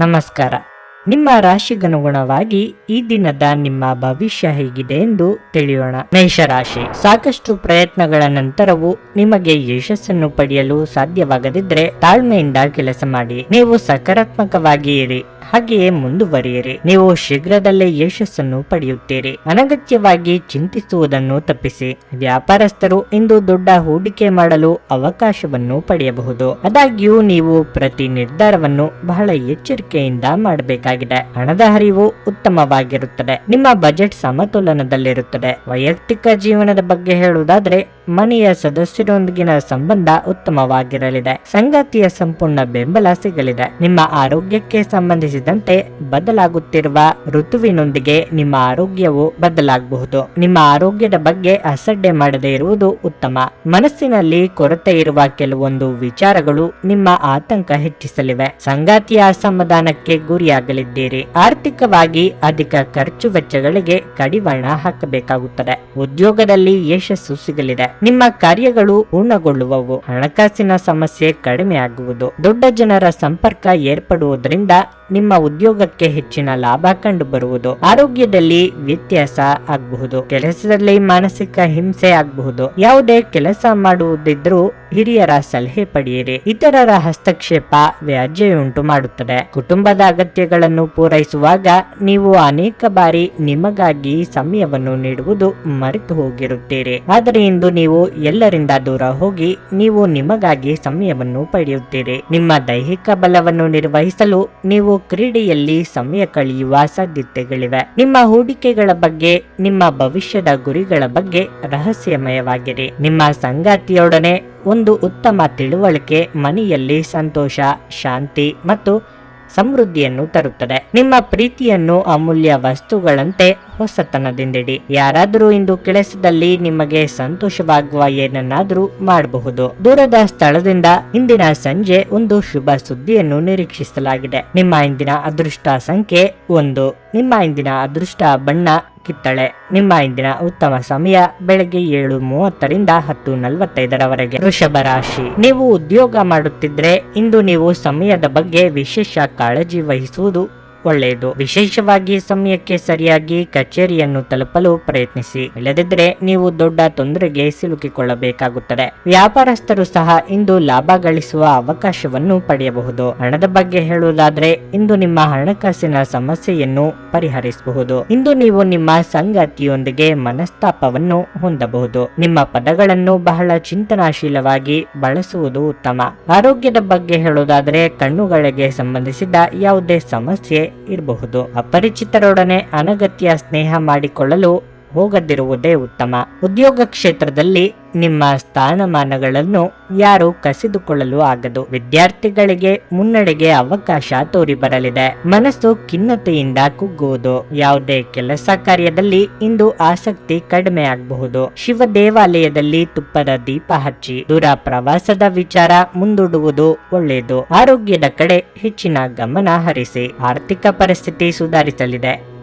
ನಮಸ್ಕಾರ. ನಿಮ್ಮ ರಾಶಿಗನುಗುಣವಾಗಿ ಈ ದಿನದ ನಿಮ್ಮ ಭವಿಷ್ಯ ಹೇಗಿದೆ ಎಂದು ತಿಳಿಯೋಣ. ಮೇಷರಾಶಿ, ಸಾಕಷ್ಟು ಪ್ರಯತ್ನಗಳ ನಂತರವೂ ನಿಮಗೆ ಯಶಸ್ಸನ್ನು ಪಡೆಯಲು ಸಾಧ್ಯವಾಗದಿದ್ರೆ ತಾಳ್ಮೆಯಿಂದ ಕೆಲಸ ಮಾಡಿ. ನೀವು ಸಕಾರಾತ್ಮಕವಾಗಿ ಇರಿ, ಹಾಗೆಯೇ ಮುಂದುವರಿಯಿರಿ. ನೀವು ಶೀಘ್ರದಲ್ಲೇ ಯಶಸ್ಸನ್ನು ಪಡೆಯುತ್ತೀರಿ. ಅನಗತ್ಯವಾಗಿ ಚಿಂತಿಸುವುದನ್ನು ತಪ್ಪಿಸಿ. ವ್ಯಾಪಾರಸ್ಥರು ಇಂದು ದೊಡ್ಡ ಹೂಡಿಕೆ ಮಾಡಲು ಅವಕಾಶವನ್ನು ಪಡೆಯಬಹುದು. ಆದಾಗ್ಯೂ ನೀವು ಪ್ರತಿ ನಿರ್ಧಾರವನ್ನು ಬಹಳ ಎಚ್ಚರಿಕೆಯಿಂದ ಮಾಡಬೇಕಾಗಿದೆ. ಹಣದ ಹರಿವು ಉತ್ತಮವಾಗಿರುತ್ತದೆ. ನಿಮ್ಮ ಬಜೆಟ್ ಸಮತೋಲನದಲ್ಲಿರುತ್ತದೆ. ವೈಯಕ್ತಿಕ ಜೀವನದ ಬಗ್ಗೆ ಹೇಳುವುದಾದ್ರೆ ಮನೆಯ ಸದಸ್ಯರೊಂದಿಗಿನ ಸಂಬಂಧ ಉತ್ತಮವಾಗಿರಲಿದೆ. ಸಂಗಾತಿಯ ಸಂಪೂರ್ಣ ಬೆಂಬಲ ಸಿಗಲಿದೆ. ನಿಮ್ಮ ಆರೋಗ್ಯಕ್ಕೆ ಸಂಬಂಧಿಸಿದಂತೆ ಬದಲಾಗುತ್ತಿರುವ ಋತುವಿನೊಂದಿಗೆ ನಿಮ್ಮ ಆರೋಗ್ಯವು ಬದಲಾಗಬಹುದು. ನಿಮ್ಮ ಆರೋಗ್ಯದ ಬಗ್ಗೆ ಅಸಡ್ಡೆ ಮಾಡದೇ ಇರುವುದು ಉತ್ತಮ. ಮನಸ್ಸಿನಲ್ಲಿ ಕೊರತೆ ಇರುವ ಕೆಲವೊಂದು ವಿಚಾರಗಳು ನಿಮ್ಮ ಆತಂಕ ಹೆಚ್ಚಿಸಲಿವೆ. ಸಂಗಾತಿಯ ಅಸಮಾಧಾನಕ್ಕೆ ಗುರಿಯಾಗಲಿದ್ದೀರಿ. ಆರ್ಥಿಕವಾಗಿ ಅಧಿಕ ಖರ್ಚು ವೆಚ್ಚಗಳಿಗೆ ಕಡಿವಾಣ ಹಾಕಬೇಕಾಗುತ್ತದೆ. ಉದ್ಯೋಗದಲ್ಲಿ ಯಶಸ್ಸು ಸಿಗಲಿದೆ. ನಿಮ್ಮ ಕಾರ್ಯಗಳು ಪೂರ್ಣಗೊಳ್ಳುವವು. ಹಣಕಾಸಿನ ಸಮಸ್ಯೆ ಕಡಿಮೆ ಆಗುವುದು. ದೊಡ್ಡ ಜನರ ಸಂಪರ್ಕ ಏರ್ಪಡುವುದರಿಂದ ನಿಮ್ಮ ಉದ್ಯೋಗಕ್ಕೆ ಹೆಚ್ಚಿನ ಲಾಭ ಕಂಡು ಬರುವುದು. ಆರೋಗ್ಯದಲ್ಲಿ ವ್ಯತ್ಯಾಸ ಆಗಬಹುದು. ಕೆಲಸದಲ್ಲಿ ಮಾನಸಿಕ ಹಿಂಸೆ ಆಗಬಹುದು. ಯಾವುದೇ ಕೆಲಸ ಮಾಡುವುದಿದ್ರೂ ಹಿರಿಯರ ಸಲಹೆ ಪಡೆಯಿರಿ. ಇತರರ ಹಸ್ತಕ್ಷೇಪ ವ್ಯಾಜ್ಯಯುಂಟು ಮಾಡುತ್ತದೆ. ಕುಟುಂಬದ ಅಗತ್ಯಗಳನ್ನು ಪೂರೈಸುವಾಗ ನೀವು ಅನೇಕ ಬಾರಿ ನಿಮಗಾಗಿ ಸಮಯವನ್ನು ನೀಡುವುದು ಮರೆತು ಹೋಗಿರುತ್ತೀರಿ. ಆದರೆ ಇಂದು ನೀವು ಎಲ್ಲರಿಂದ ದೂರ ಹೋಗಿ ನೀವು ನಿಮಗಾಗಿ ಸಮಯವನ್ನು ಪಡೆಯುತ್ತೀರಿ. ನಿಮ್ಮ ದೈಹಿಕ ಬಲವನ್ನು ನಿರ್ವಹಿಸಲು ನೀವು ಕ್ರೀಡೆಯಲ್ಲಿ ಸಮಯ ಕಳೆಯುವ ಸಾಧ್ಯತೆಗಳಿವೆ. ನಿಮ್ಮ ಹೂಡಿಕೆಗಳ ಬಗ್ಗೆ, ನಿಮ್ಮ ಭವಿಷ್ಯದ ಗುರಿಗಳ ಬಗ್ಗೆ ರಹಸ್ಯಮಯವಾಗಿರಿ. ನಿಮ್ಮ ಸಂಗಾತಿಯೊಡನೆ ಒಂದು ಉತ್ತಮ ತಿಳುವಳಿಕೆ ಮನೆಯಲ್ಲಿ ಸಂತೋಷ, ಶಾಂತಿ ಮತ್ತು ಸಮೃದ್ಧಿಯನ್ನು ತರುತ್ತದೆ. ನಿಮ್ಮ ಪ್ರೀತಿಯನ್ನು ಅಮೂಲ್ಯ ವಸ್ತುಗಳಂತೆ ಹೊಸತನದಿಂದಿಡಿ. ಯಾರಾದರೂ ಇಂದು ಕೆಲಸದಲ್ಲಿ ನಿಮಗೆ ಸಂತೋಷವಾಗುವ ಏನನ್ನಾದರೂ ಮಾಡಬಹುದು. ದೂರದ ಸ್ಥಳದಿಂದ ಇಂದಿನ ಸಂಜೆ ಒಂದು ಶುಭ ಸುದ್ದಿಯನ್ನು ನಿರೀಕ್ಷಿಸಲಾಗಿದೆ. ನಿಮ್ಮ ಇಂದಿನ ಅದೃಷ್ಟ ಸಂಖ್ಯೆ 1. ನಿಮ್ಮ ಇಂದಿನ ಅದೃಷ್ಟ ಬಣ್ಣ ಕಿತ್ತಳೆ. ನಿಮ್ಮ ಇಂದಿನ ಉತ್ತಮ ಸಮಯ ಬೆಳಗ್ಗೆ 7:30ರಿಂದ 10:45ರವರೆಗೆ. ವೃಷಭ ರಾಶಿ, ನೀವು ಉದ್ಯೋಗ ಮಾಡುತ್ತಿದ್ರೆ ಇಂದು ನೀವು ಸಮಯದ ಬಗ್ಗೆ ವಿಶೇಷ ಕಾಳಜಿ ವಹಿಸುವುದು ಒಳ್ಳೆಯದು. ವಿಶೇಷವಾಗಿ ಸಮಯಕ್ಕೆ ಸರಿಯಾಗಿ ಕಚೇರಿಯನ್ನು ತಲುಪಲು ಪ್ರಯತ್ನಿಸಿ. ಇಲ್ಲದಿದ್ದರೆ ನೀವು ದೊಡ್ಡ ತೊಂದರೆಗೆ ಸಿಲುಕಿಕೊಳ್ಳಬೇಕಾಗುತ್ತದೆ. ವ್ಯಾಪಾರಸ್ಥರು ಸಹ ಇಂದು ಲಾಭ ಗಳಿಸುವ ಅವಕಾಶವನ್ನು ಪಡೆಯಬಹುದು. ಹಣದ ಬಗ್ಗೆ ಹೇಳುವುದಾದ್ರೆ ಇಂದು ನಿಮ್ಮ ಹಣಕಾಸಿನ ಸಮಸ್ಯೆಯನ್ನು ಪರಿಹರಿಸಬಹುದು. ಇಂದು ನೀವು ನಿಮ್ಮ ಸಂಗಾತಿಯೊಂದಿಗೆ ಮನಸ್ತಾಪವನ್ನು ಹೊಂದಬಹುದು. ನಿಮ್ಮ ಪದಗಳನ್ನು ಬಹಳ ಚಿಂತನಾಶೀಲವಾಗಿ ಬಳಸುವುದು ಉತ್ತಮ. ಆರೋಗ್ಯದ ಬಗ್ಗೆ ಹೇಳುವುದಾದ್ರೆ ಕಣ್ಣುಗಳಿಗೆ ಸಂಬಂಧಿಸಿದ ಯಾವುದೇ ಸಮಸ್ಯೆ ಇರಬಹುದು. ಅಪರಿಚಿತರೊಡನೆ ಅನಗತ್ಯ ಸ್ನೇಹ ಮಾಡಿಕೊಳ್ಳಲು ಹೋಗದಿರುವುದೇ ಉತ್ತಮ. ಉದ್ಯೋಗ ಕ್ಷೇತ್ರದಲ್ಲಿ ನಿಮ್ಮ ಸ್ಥಾನಮಾನಗಳನ್ನು ಯಾರು ಕಸಿದುಕೊಳ್ಳಲು ಆಗದು. ವಿದ್ಯಾರ್ಥಿಗಳಿಗೆ ಮುನ್ನಡೆಗೆ ಅವಕಾಶ ತೋರಿ ಬರಲಿದೆ. ಮನಸ್ಸು ಖಿನ್ನತೆಯಿಂದ ಕುಗ್ಗುವುದು. ಯಾವುದೇ ಕೆಲಸ ಕಾರ್ಯದಲ್ಲಿ ಇಂದು ಆಸಕ್ತಿ ಕಡಿಮೆ ಆಗಬಹುದು. ಶಿವ ದೇವಾಲಯದಲ್ಲಿ ತುಪ್ಪದ ದೀಪ ಹಚ್ಚಿ. ದೂರ ಪ್ರವಾಸದ ವಿಚಾರ ಮುಂದೂಡುವುದು ಒಳ್ಳೆಯದು. ಆರೋಗ್ಯದ ಕಡೆ ಹೆಚ್ಚಿನ ಗಮನ ಹರಿಸಿ. ಆರ್ಥಿಕ ಪರಿಸ್ಥಿತಿ ಸುಧಾರಿಸಲಿದೆ.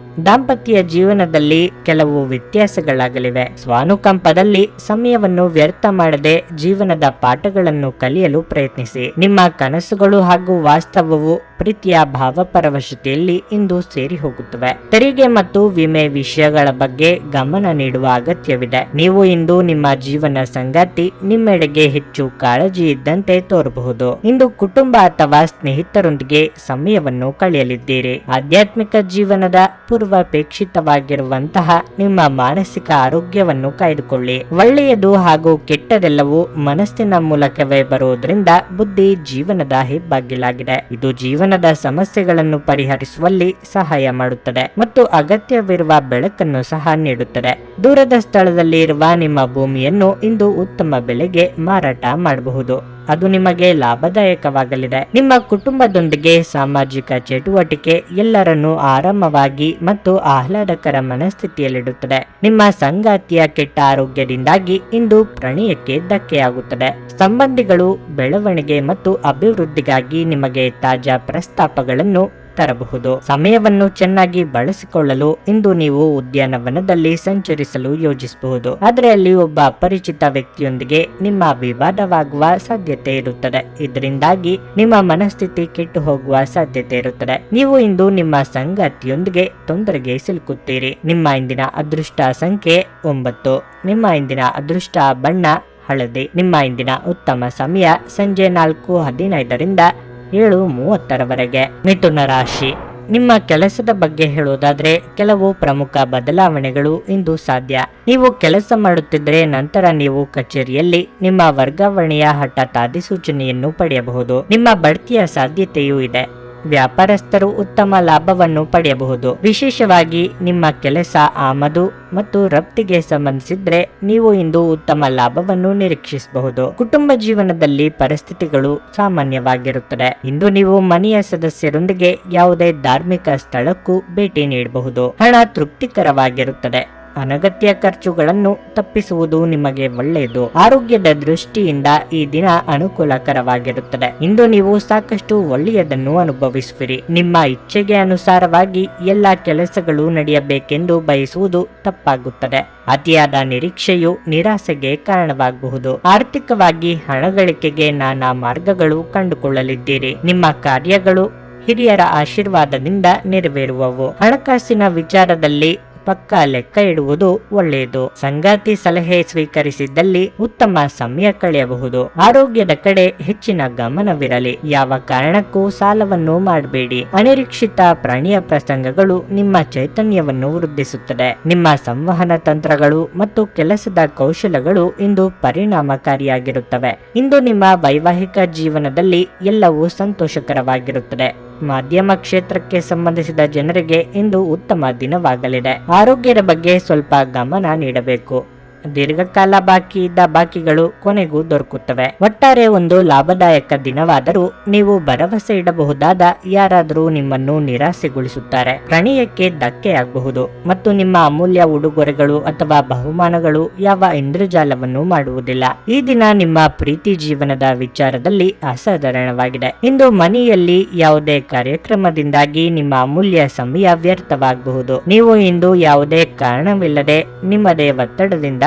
ದಾಂಪತ್ಯ ಜೀವನದಲ್ಲಿ ಕೆಲವು ವ್ಯತ್ಯಾಸಗಳಾಗಲಿವೆ. ಸ್ವಾನುಕಂಪದಲ್ಲಿ ಸಮಯವನ್ನು ವ್ಯರ್ಥ ಮಾಡದೆ ಜೀವನದ ಪಾಠಗಳನ್ನು ಕಲಿಯಲು ಪ್ರಯತ್ನಿಸಿ. ನಿಮ್ಮ ಕನಸುಗಳು ಹಾಗೂ ವಾಸ್ತವವು ಪ್ರೀತಿಯ ಭಾವಪರವಶತೆಯಲ್ಲಿ ಇಂದು ಸೇರಿ ಹೋಗುತ್ತವೆ. ತೆರಿಗೆ ಮತ್ತು ವಿಮೆ ವಿಷಯಗಳ ಬಗ್ಗೆ ಗಮನ ನೀಡುವ ಅಗತ್ಯವಿದೆ. ನೀವು ಇಂದು ನಿಮ್ಮ ಜೀವನ ಸಂಗಾತಿ ನಿಮ್ಮೆಡೆಗೆ ಹೆಚ್ಚು ಕಾಳಜಿ ಇದ್ದಂತೆ ತೋರಬಹುದು. ಇಂದು ಕುಟುಂಬ ಅಥವಾ ಸ್ನೇಹಿತರೊಂದಿಗೆ ಸಮಯವನ್ನು ಕಳೆಯಲಿದ್ದೀರಿ. ಆಧ್ಯಾತ್ಮಿಕ ಜೀವನದ ಪೂರ್ವಾಪೇಕ್ಷಿತವಾಗಿರುವಂತಹ ನಿಮ್ಮ ಮಾನಸಿಕ ಆರೋಗ್ಯವನ್ನು ಕಾಯ್ದುಕೊಳ್ಳಿ. ಒಳ್ಳೆಯದು ಹಾಗೂ ಕೆಟ್ಟದೆಲ್ಲವೂ ಮನಸ್ಸಿನ ಮೂಲಕವೇ ಬರುವುದರಿಂದ ಬುದ್ಧಿ ಜೀವನದ ಹೆಬ್ಬಾಗಿಲಾಗಿದೆ. ಇದು ಜೀವನದ ಸಮಸ್ಯೆಗಳನ್ನು ಪರಿಹರಿಸುವಲ್ಲಿ ಸಹಾಯ ಮಾಡುತ್ತದೆ ಮತ್ತು ಅಗತ್ಯವಿರುವ ಬೆಳಕನ್ನು ಸಹ ನೀಡುತ್ತದೆ. ದೂರದ ಸ್ಥಳದಲ್ಲಿ ಇರುವ ನಿಮ್ಮ ಭೂಮಿಯನ್ನು ಇಂದು ಉತ್ತಮ ಬೆಲೆಗೆ ಮಾರಾಟ ಮಾಡಬಹುದು. ಅದು ನಿಮಗೆ ಲಾಭದಾಯಕವಾಗಲಿದೆ. ನಿಮ್ಮ ಕುಟುಂಬದೊಂದಿಗೆ ಸಾಮಾಜಿಕ ಚಟುವಟಿಕೆ ಎಲ್ಲರನ್ನೂ ಆರಾಮವಾಗಿ ಮತ್ತು ಆಹ್ಲಾದಕರ ಮನಸ್ಥಿತಿಯಲ್ಲಿಡುತ್ತದೆ. ನಿಮ್ಮ ಸಂಗಾತಿಯ ಕೆಟ್ಟ ಆರೋಗ್ಯದಿಂದಾಗಿ ಇಂದು ಪ್ರಣಯಕ್ಕೆ ಧಕ್ಕೆಯಾಗುತ್ತದೆ. ಸಂಬಂಧಿಗಳು ಬೆಳವಣಿಗೆ ಮತ್ತು ಅಭಿವೃದ್ಧಿಗಾಗಿ ನಿಮಗೆ ತಾಜಾ ಪ್ರಸ್ತಾಪಗಳನ್ನು ತರಬಹುದು. ಸಮಯವನ್ನು ಚೆನ್ನಾಗಿ ಬಳಸಿಕೊಳ್ಳಲು ಇಂದು ನೀವು ಉದ್ಯಾನವನದಲ್ಲಿ ಸಂಚರಿಸಲು ಯೋಜಿಸಬಹುದು. ಆದರೆ ಅಲ್ಲಿ ಒಬ್ಬ ಅಪರಿಚಿತ ವ್ಯಕ್ತಿಯೊಂದಿಗೆ ನಿಮ್ಮ ವಿವಾದವಾಗುವ ಸಾಧ್ಯತೆ ಇರುತ್ತದೆ. ಇದರಿಂದಾಗಿ ನಿಮ್ಮ ಮನಸ್ಥಿತಿ ಕೆಟ್ಟು ಹೋಗುವ ಸಾಧ್ಯತೆ ಇರುತ್ತದೆ. ನೀವು ಇಂದು ನಿಮ್ಮ ಸಂಗಾತಿಯೊಂದಿಗೆ ತೊಂದರೆಗೆ ಸಿಲುಕುತ್ತೀರಿ. ನಿಮ್ಮ ಇಂದಿನ ಅದೃಷ್ಟ ಸಂಖ್ಯೆ 9. ನಿಮ್ಮ ಇಂದಿನ ಅದೃಷ್ಟ ಬಣ್ಣ ಹಳದಿ. ನಿಮ್ಮ ಇಂದಿನ ಉತ್ತಮ ಸಮಯ ಸಂಜೆ 4:15ರಿಂದ 7:30ರವರೆಗೆ. ಮಿಥುನ ರಾಶಿ. ನಿಮ್ಮ ಕೆಲಸದ ಬಗ್ಗೆ ಹೇಳುವುದಾದ್ರೆ ಕೆಲವು ಪ್ರಮುಖ ಬದಲಾವಣೆಗಳು ಇಂದು ಸಾಧ್ಯ. ನೀವು ಕೆಲಸ ಮಾಡುತ್ತಿದ್ದರೆ ನಂತರ ನೀವು ಕಚೇರಿಯಲ್ಲಿ ನಿಮ್ಮ ವರ್ಗಾವಣೆಯ ಹಠಾತ್ ಅಧಿಸೂಚನೆಯನ್ನು ಪಡೆಯಬಹುದು. ನಿಮ್ಮ ಬಡ್ತಿಯ ಸಾಧ್ಯತೆಯೂ ಇದೆ. ವ್ಯಾಪಾರಸ್ಥರು ಉತ್ತಮ ಲಾಭವನ್ನು ಪಡೆಯಬಹುದು. ವಿಶೇಷವಾಗಿ ನಿಮ್ಮ ಕೆಲಸ ಆಮದು ಮತ್ತು ರಫ್ತಿಗೆ ಸಂಬಂಧಿಸಿದ್ರೆ ನೀವು ಇಂದು ಉತ್ತಮ ಲಾಭವನ್ನು ನಿರೀಕ್ಷಿಸಬಹುದು. ಕುಟುಂಬ ಜೀವನದಲ್ಲಿ ಪರಿಸ್ಥಿತಿಗಳು ಸಾಮಾನ್ಯವಾಗಿರುತ್ತದೆ. ಇಂದು ನೀವು ಮನೆಯ ಸದಸ್ಯರೊಂದಿಗೆ ಯಾವುದೇ ಧಾರ್ಮಿಕ ಸ್ಥಳಕ್ಕೂ ಭೇಟಿ ನೀಡಬಹುದು. ಹಣ ತೃಪ್ತಿಕರವಾಗಿರುತ್ತದೆ. ಅನಗತ್ಯ ಖರ್ಚುಗಳನ್ನು ತಪ್ಪಿಸುವುದು ನಿಮಗೆ ಒಳ್ಳೆಯದು. ಆರೋಗ್ಯದ ದೃಷ್ಟಿಯಿಂದ ಈ ದಿನ ಅನುಕೂಲಕರವಾಗಿರುತ್ತದೆ. ಇಂದು ನೀವು ಸಾಕಷ್ಟು ಒಳ್ಳೆಯದನ್ನು ಅನುಭವಿಸುವಿರಿ. ನಿಮ್ಮ ಇಚ್ಛೆಗೆ ಅನುಸಾರವಾಗಿ ಎಲ್ಲಾ ಕೆಲಸಗಳು ನಡೆಯಬೇಕೆಂದು ಬಯಸುವುದು ತಪ್ಪಾಗುತ್ತದೆ. ಅತಿಯಾದ ನಿರೀಕ್ಷೆಯು ನಿರಾಸೆಗೆ ಕಾರಣವಾಗಬಹುದು. ಆರ್ಥಿಕವಾಗಿ ಹಣ ಗಳಿಕೆಗೆ ನಾನಾ ಮಾರ್ಗಗಳು ಕಂಡುಕೊಳ್ಳಲಿದ್ದೀರಿ. ನಿಮ್ಮ ಕಾರ್ಯಗಳು ಹಿರಿಯರ ಆಶೀರ್ವಾದದಿಂದ ನೆರವೇರುವವು. ಹಣಕಾಸಿನ ವಿಚಾರದಲ್ಲಿ ಪಕ್ಕಾ ಲೆಕ್ಕ ಇಡುವುದು ಒಳ್ಳೆಯದು. ಸಂಗಾತಿ ಸಲಹೆ ಸ್ವೀಕರಿಸಿದ್ದಲ್ಲಿ ಉತ್ತಮ ಸಮಯ ಕಳೆಯಬಹುದು. ಆರೋಗ್ಯದ ಕಡೆ ಹೆಚ್ಚಿನ ಗಮನವಿರಲಿ. ಯಾವ ಕಾರಣಕ್ಕೂ ಸಾಲವನ್ನು ಮಾಡಬೇಡಿ. ಅನಿರೀಕ್ಷಿತ ಪ್ರಾಣಿಯ ಪ್ರಸಂಗಗಳು ನಿಮ್ಮ ಚೈತನ್ಯವನ್ನು ವೃದ್ಧಿಸುತ್ತದೆ. ನಿಮ್ಮ ಸಂವಹನ ತಂತ್ರಗಳು ಮತ್ತು ಕೆಲಸದ ಕೌಶಲಗಳು ಇಂದು ಪರಿಣಾಮಕಾರಿಯಾಗಿರುತ್ತವೆ. ಇಂದು ನಿಮ್ಮ ವೈವಾಹಿಕ ಜೀವನದಲ್ಲಿ ಎಲ್ಲವೂ ಸಂತೋಷಕರವಾಗಿರುತ್ತದೆ. ಮಾಧ್ಯಮ ಕ್ಷೇತ್ರಕ್ಕೆ ಸಂಬಂಧಿಸಿದ ಜನರಿಗೆ ಇಂದು ಉತ್ತಮ ದಿನವಾಗಲಿದೆ. ಆರೋಗ್ಯದ ಬಗ್ಗೆ ಸ್ವಲ್ಪ ಗಮನ ನೀಡಬೇಕು. ದೀರ್ಘಕಾಲ ಬಾಕಿ ಇದ್ದ ಬಾಕಿಗಳು ಕೊನೆಗೂ ದೊರಕುತ್ತವೆ. ಒಟ್ಟಾರೆ ಒಂದು ಲಾಭದಾಯಕ ದಿನವಾದರೂ ನೀವು ಭರವಸೆ ಇಡಬಹುದಾದ ಯಾರಾದರೂ ನಿಮ್ಮನ್ನು ನಿರಾಸೆಗೊಳಿಸುತ್ತಾರೆ. ಪ್ರಣಯಕ್ಕೆ ಧಕ್ಕೆಯಾಗಬಹುದು ಮತ್ತು ನಿಮ್ಮ ಅಮೂಲ್ಯ ಉಡುಗೊರೆಗಳು ಅಥವಾ ಬಹುಮಾನಗಳು ಯಾವ ಇಂದ್ರಜಾಲವನ್ನು ಮಾಡುವುದಿಲ್ಲ. ಈ ದಿನ ನಿಮ್ಮ ಪ್ರೀತಿ ಜೀವನದ ವಿಚಾರದಲ್ಲಿ ಅಸಾಧಾರಣವಾಗಿದೆ. ಇಂದು ಮನೆಯಲ್ಲಿ ಯಾವುದೇ ಕಾರ್ಯಕ್ರಮದಿಂದಾಗಿ ನಿಮ್ಮ ಅಮೂಲ್ಯ ಸಮಯ ವ್ಯರ್ಥವಾಗಬಹುದು. ನೀವು ಇಂದು ಯಾವುದೇ ಕಾರಣವಿಲ್ಲದೆ ನಿಮ್ಮದೇ ಒತ್ತಡದಿಂದ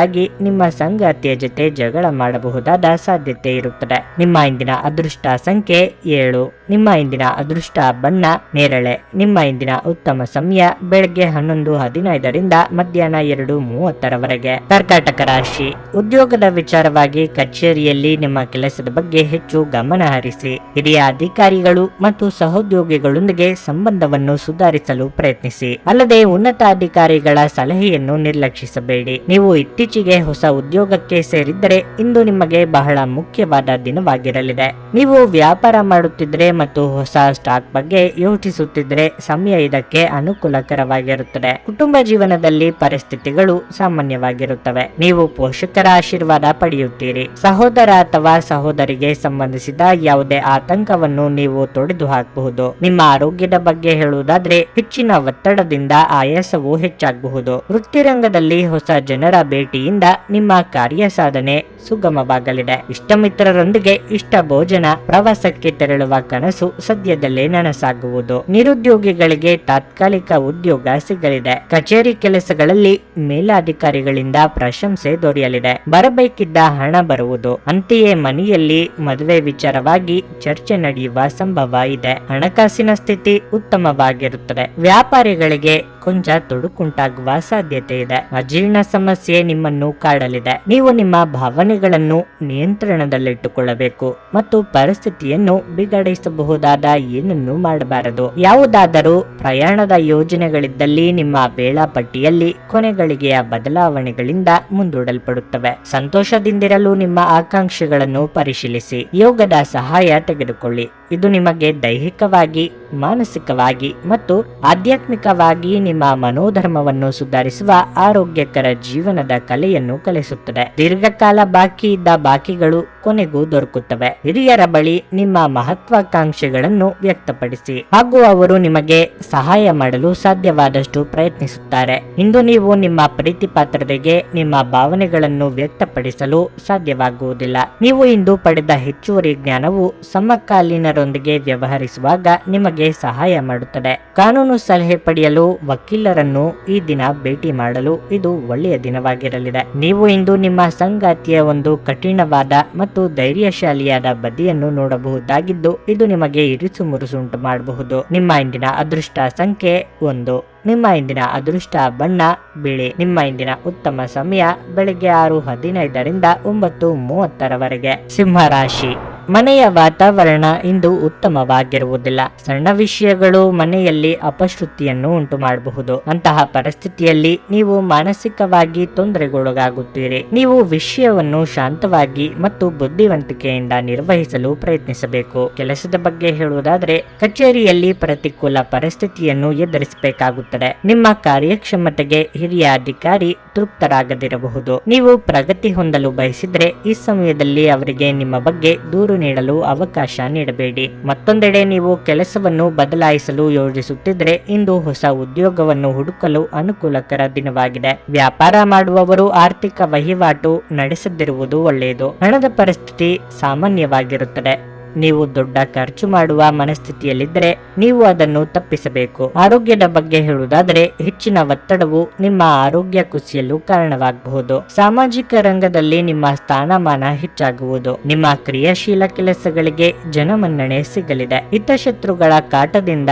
ನಿಮ್ಮ ಸಂಗಾತಿಯ ಜೊತೆ ಜಗಳ ಮಾಡಬಹುದಾದ ಸಾಧ್ಯತೆ ಇರುತ್ತದೆ. ನಿಮ್ಮ ಇಂದಿನ ಅದೃಷ್ಟ ಸಂಖ್ಯೆ 7. ನಿಮ್ಮ ಇಂದಿನ ಅದೃಷ್ಟ ಬಣ್ಣ ನೇರಳೆ. ನಿಮ್ಮ ಇಂದಿನ ಉತ್ತಮ ಸಮಯ ಬೆಳಗ್ಗೆ 11:15ರಿಂದ ಮಧ್ಯಾಹ್ನ 2:30ರವರೆಗೆ. ಕರ್ಕಾಟಕ ರಾಶಿ. ಉದ್ಯೋಗದ ವಿಚಾರವಾಗಿ ಕಚೇರಿಯಲ್ಲಿ ನಿಮ್ಮ ಕೆಲಸದ ಬಗ್ಗೆ ಹೆಚ್ಚು ಗಮನ ಹರಿಸಿ. ಹಿರಿಯ ಅಧಿಕಾರಿಗಳು ಮತ್ತು ಸಹೋದ್ಯೋಗಿಗಳೊಂದಿಗೆ ಸಂಬಂಧವನ್ನು ಸುಧಾರಿಸಲು ಪ್ರಯತ್ನಿಸಿ. ಅಲ್ಲದೆ ಉನ್ನತ ಅಧಿಕಾರಿಗಳ ಸಲಹೆಯನ್ನು ನಿರ್ಲಕ್ಷಿಸಬೇಡಿ. ನೀವು ಇತ್ತೀಚೆಗೆ ಹೊಸ ಉದ್ಯೋಗಕ್ಕೆ ಸೇರಿದ್ದರೆ ಇಂದು ನಿಮಗೆ ಬಹಳ ಮುಖ್ಯವಾದ ದಿನವಾಗಿರಲಿದೆ. ನೀವು ವ್ಯಾಪಾರ ಮಾಡುತ್ತಿದ್ರೆ ಮತ್ತು ಹೊಸ ಸ್ಟಾಕ್ ಬಗ್ಗೆ ಯೋಚಿಸುತ್ತಿದ್ರೆ ಸಮಯ ಇದಕ್ಕೆ ಅನುಕೂಲಕರವಾಗಿರುತ್ತದೆ. ಕುಟುಂಬ ಜೀವನದಲ್ಲಿ ಪರಿಸ್ಥಿತಿಗಳು ಸಾಮಾನ್ಯವಾಗಿರುತ್ತವೆ. ನೀವು ಪೋಷಕರ ಆಶೀರ್ವಾದ ಪಡೆಯುತ್ತೀರಿ. ಸಹೋದರ ಅಥವಾ ಸಹೋದರಿಗೆ ಸಂಬಂಧಿಸಿದ ಯಾವುದೇ ಆತಂಕವನ್ನು ನೀವು ತೊಡೆದು ಹಾಕಬಹುದು. ನಿಮ್ಮ ಆರೋಗ್ಯದ ಬಗ್ಗೆ ಹೇಳುವುದಾದ್ರೆ ಹೆಚ್ಚಿನ ಒತ್ತಡದಿಂದ ಆಯಾಸವು ಹೆಚ್ಚಾಗಬಹುದು. ವೃತ್ತಿರಂಗದಲ್ಲಿ ಹೊಸ ಜನರ ಭೇಟಿಯಿಂದ ನಿಮ್ಮ ಕಾರ್ಯ ಸಾಧನೆ ಸುಗಮವಾಗಲಿದೆ. ಇಷ್ಟ ಮಿತ್ರರೊಂದಿಗೆ ಇಷ್ಟ ಭೋಜನ, ಪ್ರವಾಸಕ್ಕೆ ತೆರಳುವ ಕನಸು ಸದ್ಯದಲ್ಲೇ ನನಸಾಗುವುದು. ನಿರುದ್ಯೋಗಿಗಳಿಗೆ ತಾತ್ಕಾಲಿಕ ಉದ್ಯೋಗ ಸಿಗಲಿದೆ. ಕಚೇರಿ ಕೆಲಸಗಳಲ್ಲಿ ಮೇಲಾಧಿಕಾರಿಗಳಿಂದ ಪ್ರಶಂಸೆ ದೊರೆಯಲಿದೆ. ಬರಬೇಕಿದ್ದ ಹಣ ಬರುವುದು. ಅಂತೆಯೇ ಮನೆಯಲ್ಲಿ ಮದುವೆ ವಿಚಾರವಾಗಿ ಚರ್ಚೆ ನಡೆಯುವ ಸಂಭವ ಇದೆ. ಹಣಕಾಸಿನ ಸ್ಥಿತಿ ಉತ್ತಮವಾಗಿರುತ್ತದೆ. ವ್ಯಾಪಾರಿಗಳಿಗೆ ಕೊಂಚ ತೊಡಕುಂಟಾಗುವ ಸಾಧ್ಯತೆ ಇದೆ. ಅಜೀರ್ಣ ಸಮಸ್ಯೆ ನಿಮ್ಮನ್ನು ಕಾಡಲಿದೆ. ನೀವು ನಿಮ್ಮ ಭಾವನೆಗಳನ್ನು ನಿಯಂತ್ರಣದಲ್ಲಿಟ್ಟುಕೊಳ್ಳಬೇಕು ಮತ್ತು ಪರಿಸ್ಥಿತಿಯನ್ನು ಬಿಗಡಿಸಬಹುದಾದ ಏನನ್ನೂ ಮಾಡಬಾರದು. ಯಾವುದಾದರೂ ಪ್ರಯಾಣದ ಯೋಜನೆಗಳಿದ್ದಲ್ಲಿ ನಿಮ್ಮ ವೇಳಾಪಟ್ಟಿಯಲ್ಲಿ ಕೊನೆಗಳಿಗೆಯ ಬದಲಾವಣೆಗಳಿಂದ ಮುಂದೂಡಲ್ಪಡುತ್ತವೆ. ಸಂತೋಷದಿಂದಿರಲು ನಿಮ್ಮ ಆಕಾಂಕ್ಷೆಗಳನ್ನು ಪರಿಶೀಲಿಸಿ. ಯೋಗದ ಸಹಾಯ ತೆಗೆದುಕೊಳ್ಳಿ. ಇದು ನಿಮಗೆ ದೈಹಿಕವಾಗಿ, ಮಾನಸಿಕವಾಗಿ ಮತ್ತು ಆಧ್ಯಾತ್ಮಿಕವಾಗಿ ನಿಮ್ಮ ಮನೋಧರ್ಮವನ್ನು ಸುಧಾರಿಸುವ ಆರೋಗ್ಯಕರ ಜೀವನದ ಕಲೆಯನ್ನು ಕಲಿಸುತ್ತದೆ. ದೀರ್ಘಕಾಲ ಬಾಕಿ ಇದ್ದ ಬಾಕಿಗಳು ಕೊನೆಗೂ ದೊರಕುತ್ತವೆ. ಹಿರಿಯರ ಬಳಿ ನಿಮ್ಮ ಮಹತ್ವಾಕಾಂಕ್ಷೆಗಳನ್ನು ವ್ಯಕ್ತಪಡಿಸಿ ಹಾಗೂ ಅವರು ನಿಮಗೆ ಸಹಾಯ ಮಾಡಲು ಸಾಧ್ಯವಾದಷ್ಟು ಪ್ರಯತ್ನಿಸುತ್ತಾರೆ. ಇಂದು ನೀವು ನಿಮ್ಮ ಪ್ರೀತಿ ಪಾತ್ರರಿಗೆ ನಿಮ್ಮ ಭಾವನೆಗಳನ್ನು ವ್ಯಕ್ತಪಡಿಸಲು ಸಾಧ್ಯವಾಗುವುದಿಲ್ಲ. ನೀವು ಇಂದು ಪಡೆದ ಹೆಚ್ಚುವರಿ ಜ್ಞಾನವು ಸಮಕಾಲೀನರೊಂದಿಗೆ ವ್ಯವಹರಿಸುವಾಗ ನಿಮಗೆ ಸಹಾಯ ಮಾಡುತ್ತದೆ. ಕಾನೂನು ಸಲಹೆ ಪಡೆಯಲು ವಕೀಲರನ್ನು ಈ ದಿನ ಭೇಟಿ ಮಾಡಲು ಇದು ಒಳ್ಳೆಯ ದಿನವಾಗಿರಲಿದೆ. ನೀವು ಇಂದು ನಿಮ್ಮ ಸಂಗಾತಿಯ ಒಂದು ಕಠಿಣವಾದ ಮತ್ತು ಧೈರ್ಯಶಾಲಿಯಾದ ಬದಿಯನ್ನು ನೋಡಬಹುದಾಗಿದ್ದು ಇದು ನಿಮಗೆ ಇರಿಸು ಮುರುಸು ಉಂಟು ಮಾಡಬಹುದು. ನಿಮ್ಮ ಇಂದಿನ ಅದೃಷ್ಟ ಸಂಖ್ಯೆ 1. ನಿಮ್ಮ ಇಂದಿನ ಅದೃಷ್ಟ ಬಣ್ಣ ಬಿಳಿ. ನಿಮ್ಮ ಇಂದಿನ ಉತ್ತಮ ಸಮಯ ಬೆಳಗ್ಗೆ 6:15ರಿಂದ 9:30ರವರೆಗೆ. ಸಿಂಹ ರಾಶಿ. ಮನೆಯ ವಾತಾವರಣ ಇಂದು ಉತ್ತಮವಾಗಿರುವುದಿಲ್ಲ. ಸಣ್ಣ ವಿಷಯಗಳು ಮನೆಯಲ್ಲಿ ಅಪಶ್ರುತಿಯನ್ನು ಉಂಟು ಮಾಡಬಹುದು. ಅಂತಹ ಪರಿಸ್ಥಿತಿಯಲ್ಲಿ ನೀವು ಮಾನಸಿಕವಾಗಿ ತೊಂದರೆಗೊಳಗಾಗುತ್ತೀರಿ. ನೀವು ವಿಷಯವನ್ನು ಶಾಂತವಾಗಿ ಮತ್ತು ಬುದ್ಧಿವಂತಿಕೆಯಿಂದ ನಿರ್ವಹಿಸಲು ಪ್ರಯತ್ನಿಸಬೇಕು. ಕೆಲಸದ ಬಗ್ಗೆ ಹೇಳುವುದಾದರೆ ಕಚೇರಿಯಲ್ಲಿ ಪ್ರತಿಕೂಲ ಪರಿಸ್ಥಿತಿಯನ್ನು ಎದುರಿಸಬೇಕಾಗುತ್ತದೆ. ನಿಮ್ಮ ಕಾರ್ಯಕ್ಷಮತೆಗೆ ಹಿರಿಯ ಅಧಿಕಾರಿ ತೃಪ್ತರಾಗದಿರಬಹುದು. ನೀವು ಪ್ರಗತಿ ಹೊಂದಲು ಬಯಸಿದ್ರೆ ಈ ಸಮಯದಲ್ಲಿ ಅವರಿಗೆ ನಿಮ್ಮ ಬಗ್ಗೆ ದೂರು ನೀಡಲು ಅವಕಾಶ ನೀಡಬೇಡಿ. ಮತ್ತೊಂದೆಡೆ ನೀವು ಕೆಲಸವನ್ನು ಬದಲಾಯಿಸಲು ಯೋಜಿಸುತ್ತಿದ್ರೆ ಇಂದು ಹೊಸ ಉದ್ಯೋಗವನ್ನು ಹುಡುಕಲು ಅನುಕೂಲಕರ ದಿನವಾಗಿದೆ. ವ್ಯಾಪಾರ ಮಾಡುವವರು ಆರ್ಥಿಕ ವಹಿವಾಟು ನಡೆಸದಿರುವುದು ಒಳ್ಳೆಯದು. ಹಣದ ಪರಿಸ್ಥಿತಿ ಸಾಮಾನ್ಯವಾಗಿರುತ್ತದೆ. ನೀವು ದೊಡ್ಡ ಖರ್ಚು ಮಾಡುವ ಮನಸ್ಥಿತಿಯಲ್ಲಿದ್ದರೆ ನೀವು ಅದನ್ನು ತಪ್ಪಿಸಬೇಕು. ಆರೋಗ್ಯದ ಬಗ್ಗೆ ಹೇಳುವುದಾದರೆ ಹೆಚ್ಚಿನ ಒತ್ತಡವು ನಿಮ್ಮ ಆರೋಗ್ಯ ಕುಸಿಯಲು ಕಾರಣವಾಗಬಹುದು. ಸಾಮಾಜಿಕ ರಂಗದಲ್ಲಿ ನಿಮ್ಮ ಸ್ಥಾನಮಾನ ಹೆಚ್ಚಾಗುವುದು. ನಿಮ್ಮ ಕ್ರಿಯಾಶೀಲ ಕೆಲಸಗಳಿಗೆ ಜನಮನ್ನಣೆ ಸಿಗಲಿದೆ. ಹಿತಶತ್ರುಗಳ ಕಾಟದಿಂದ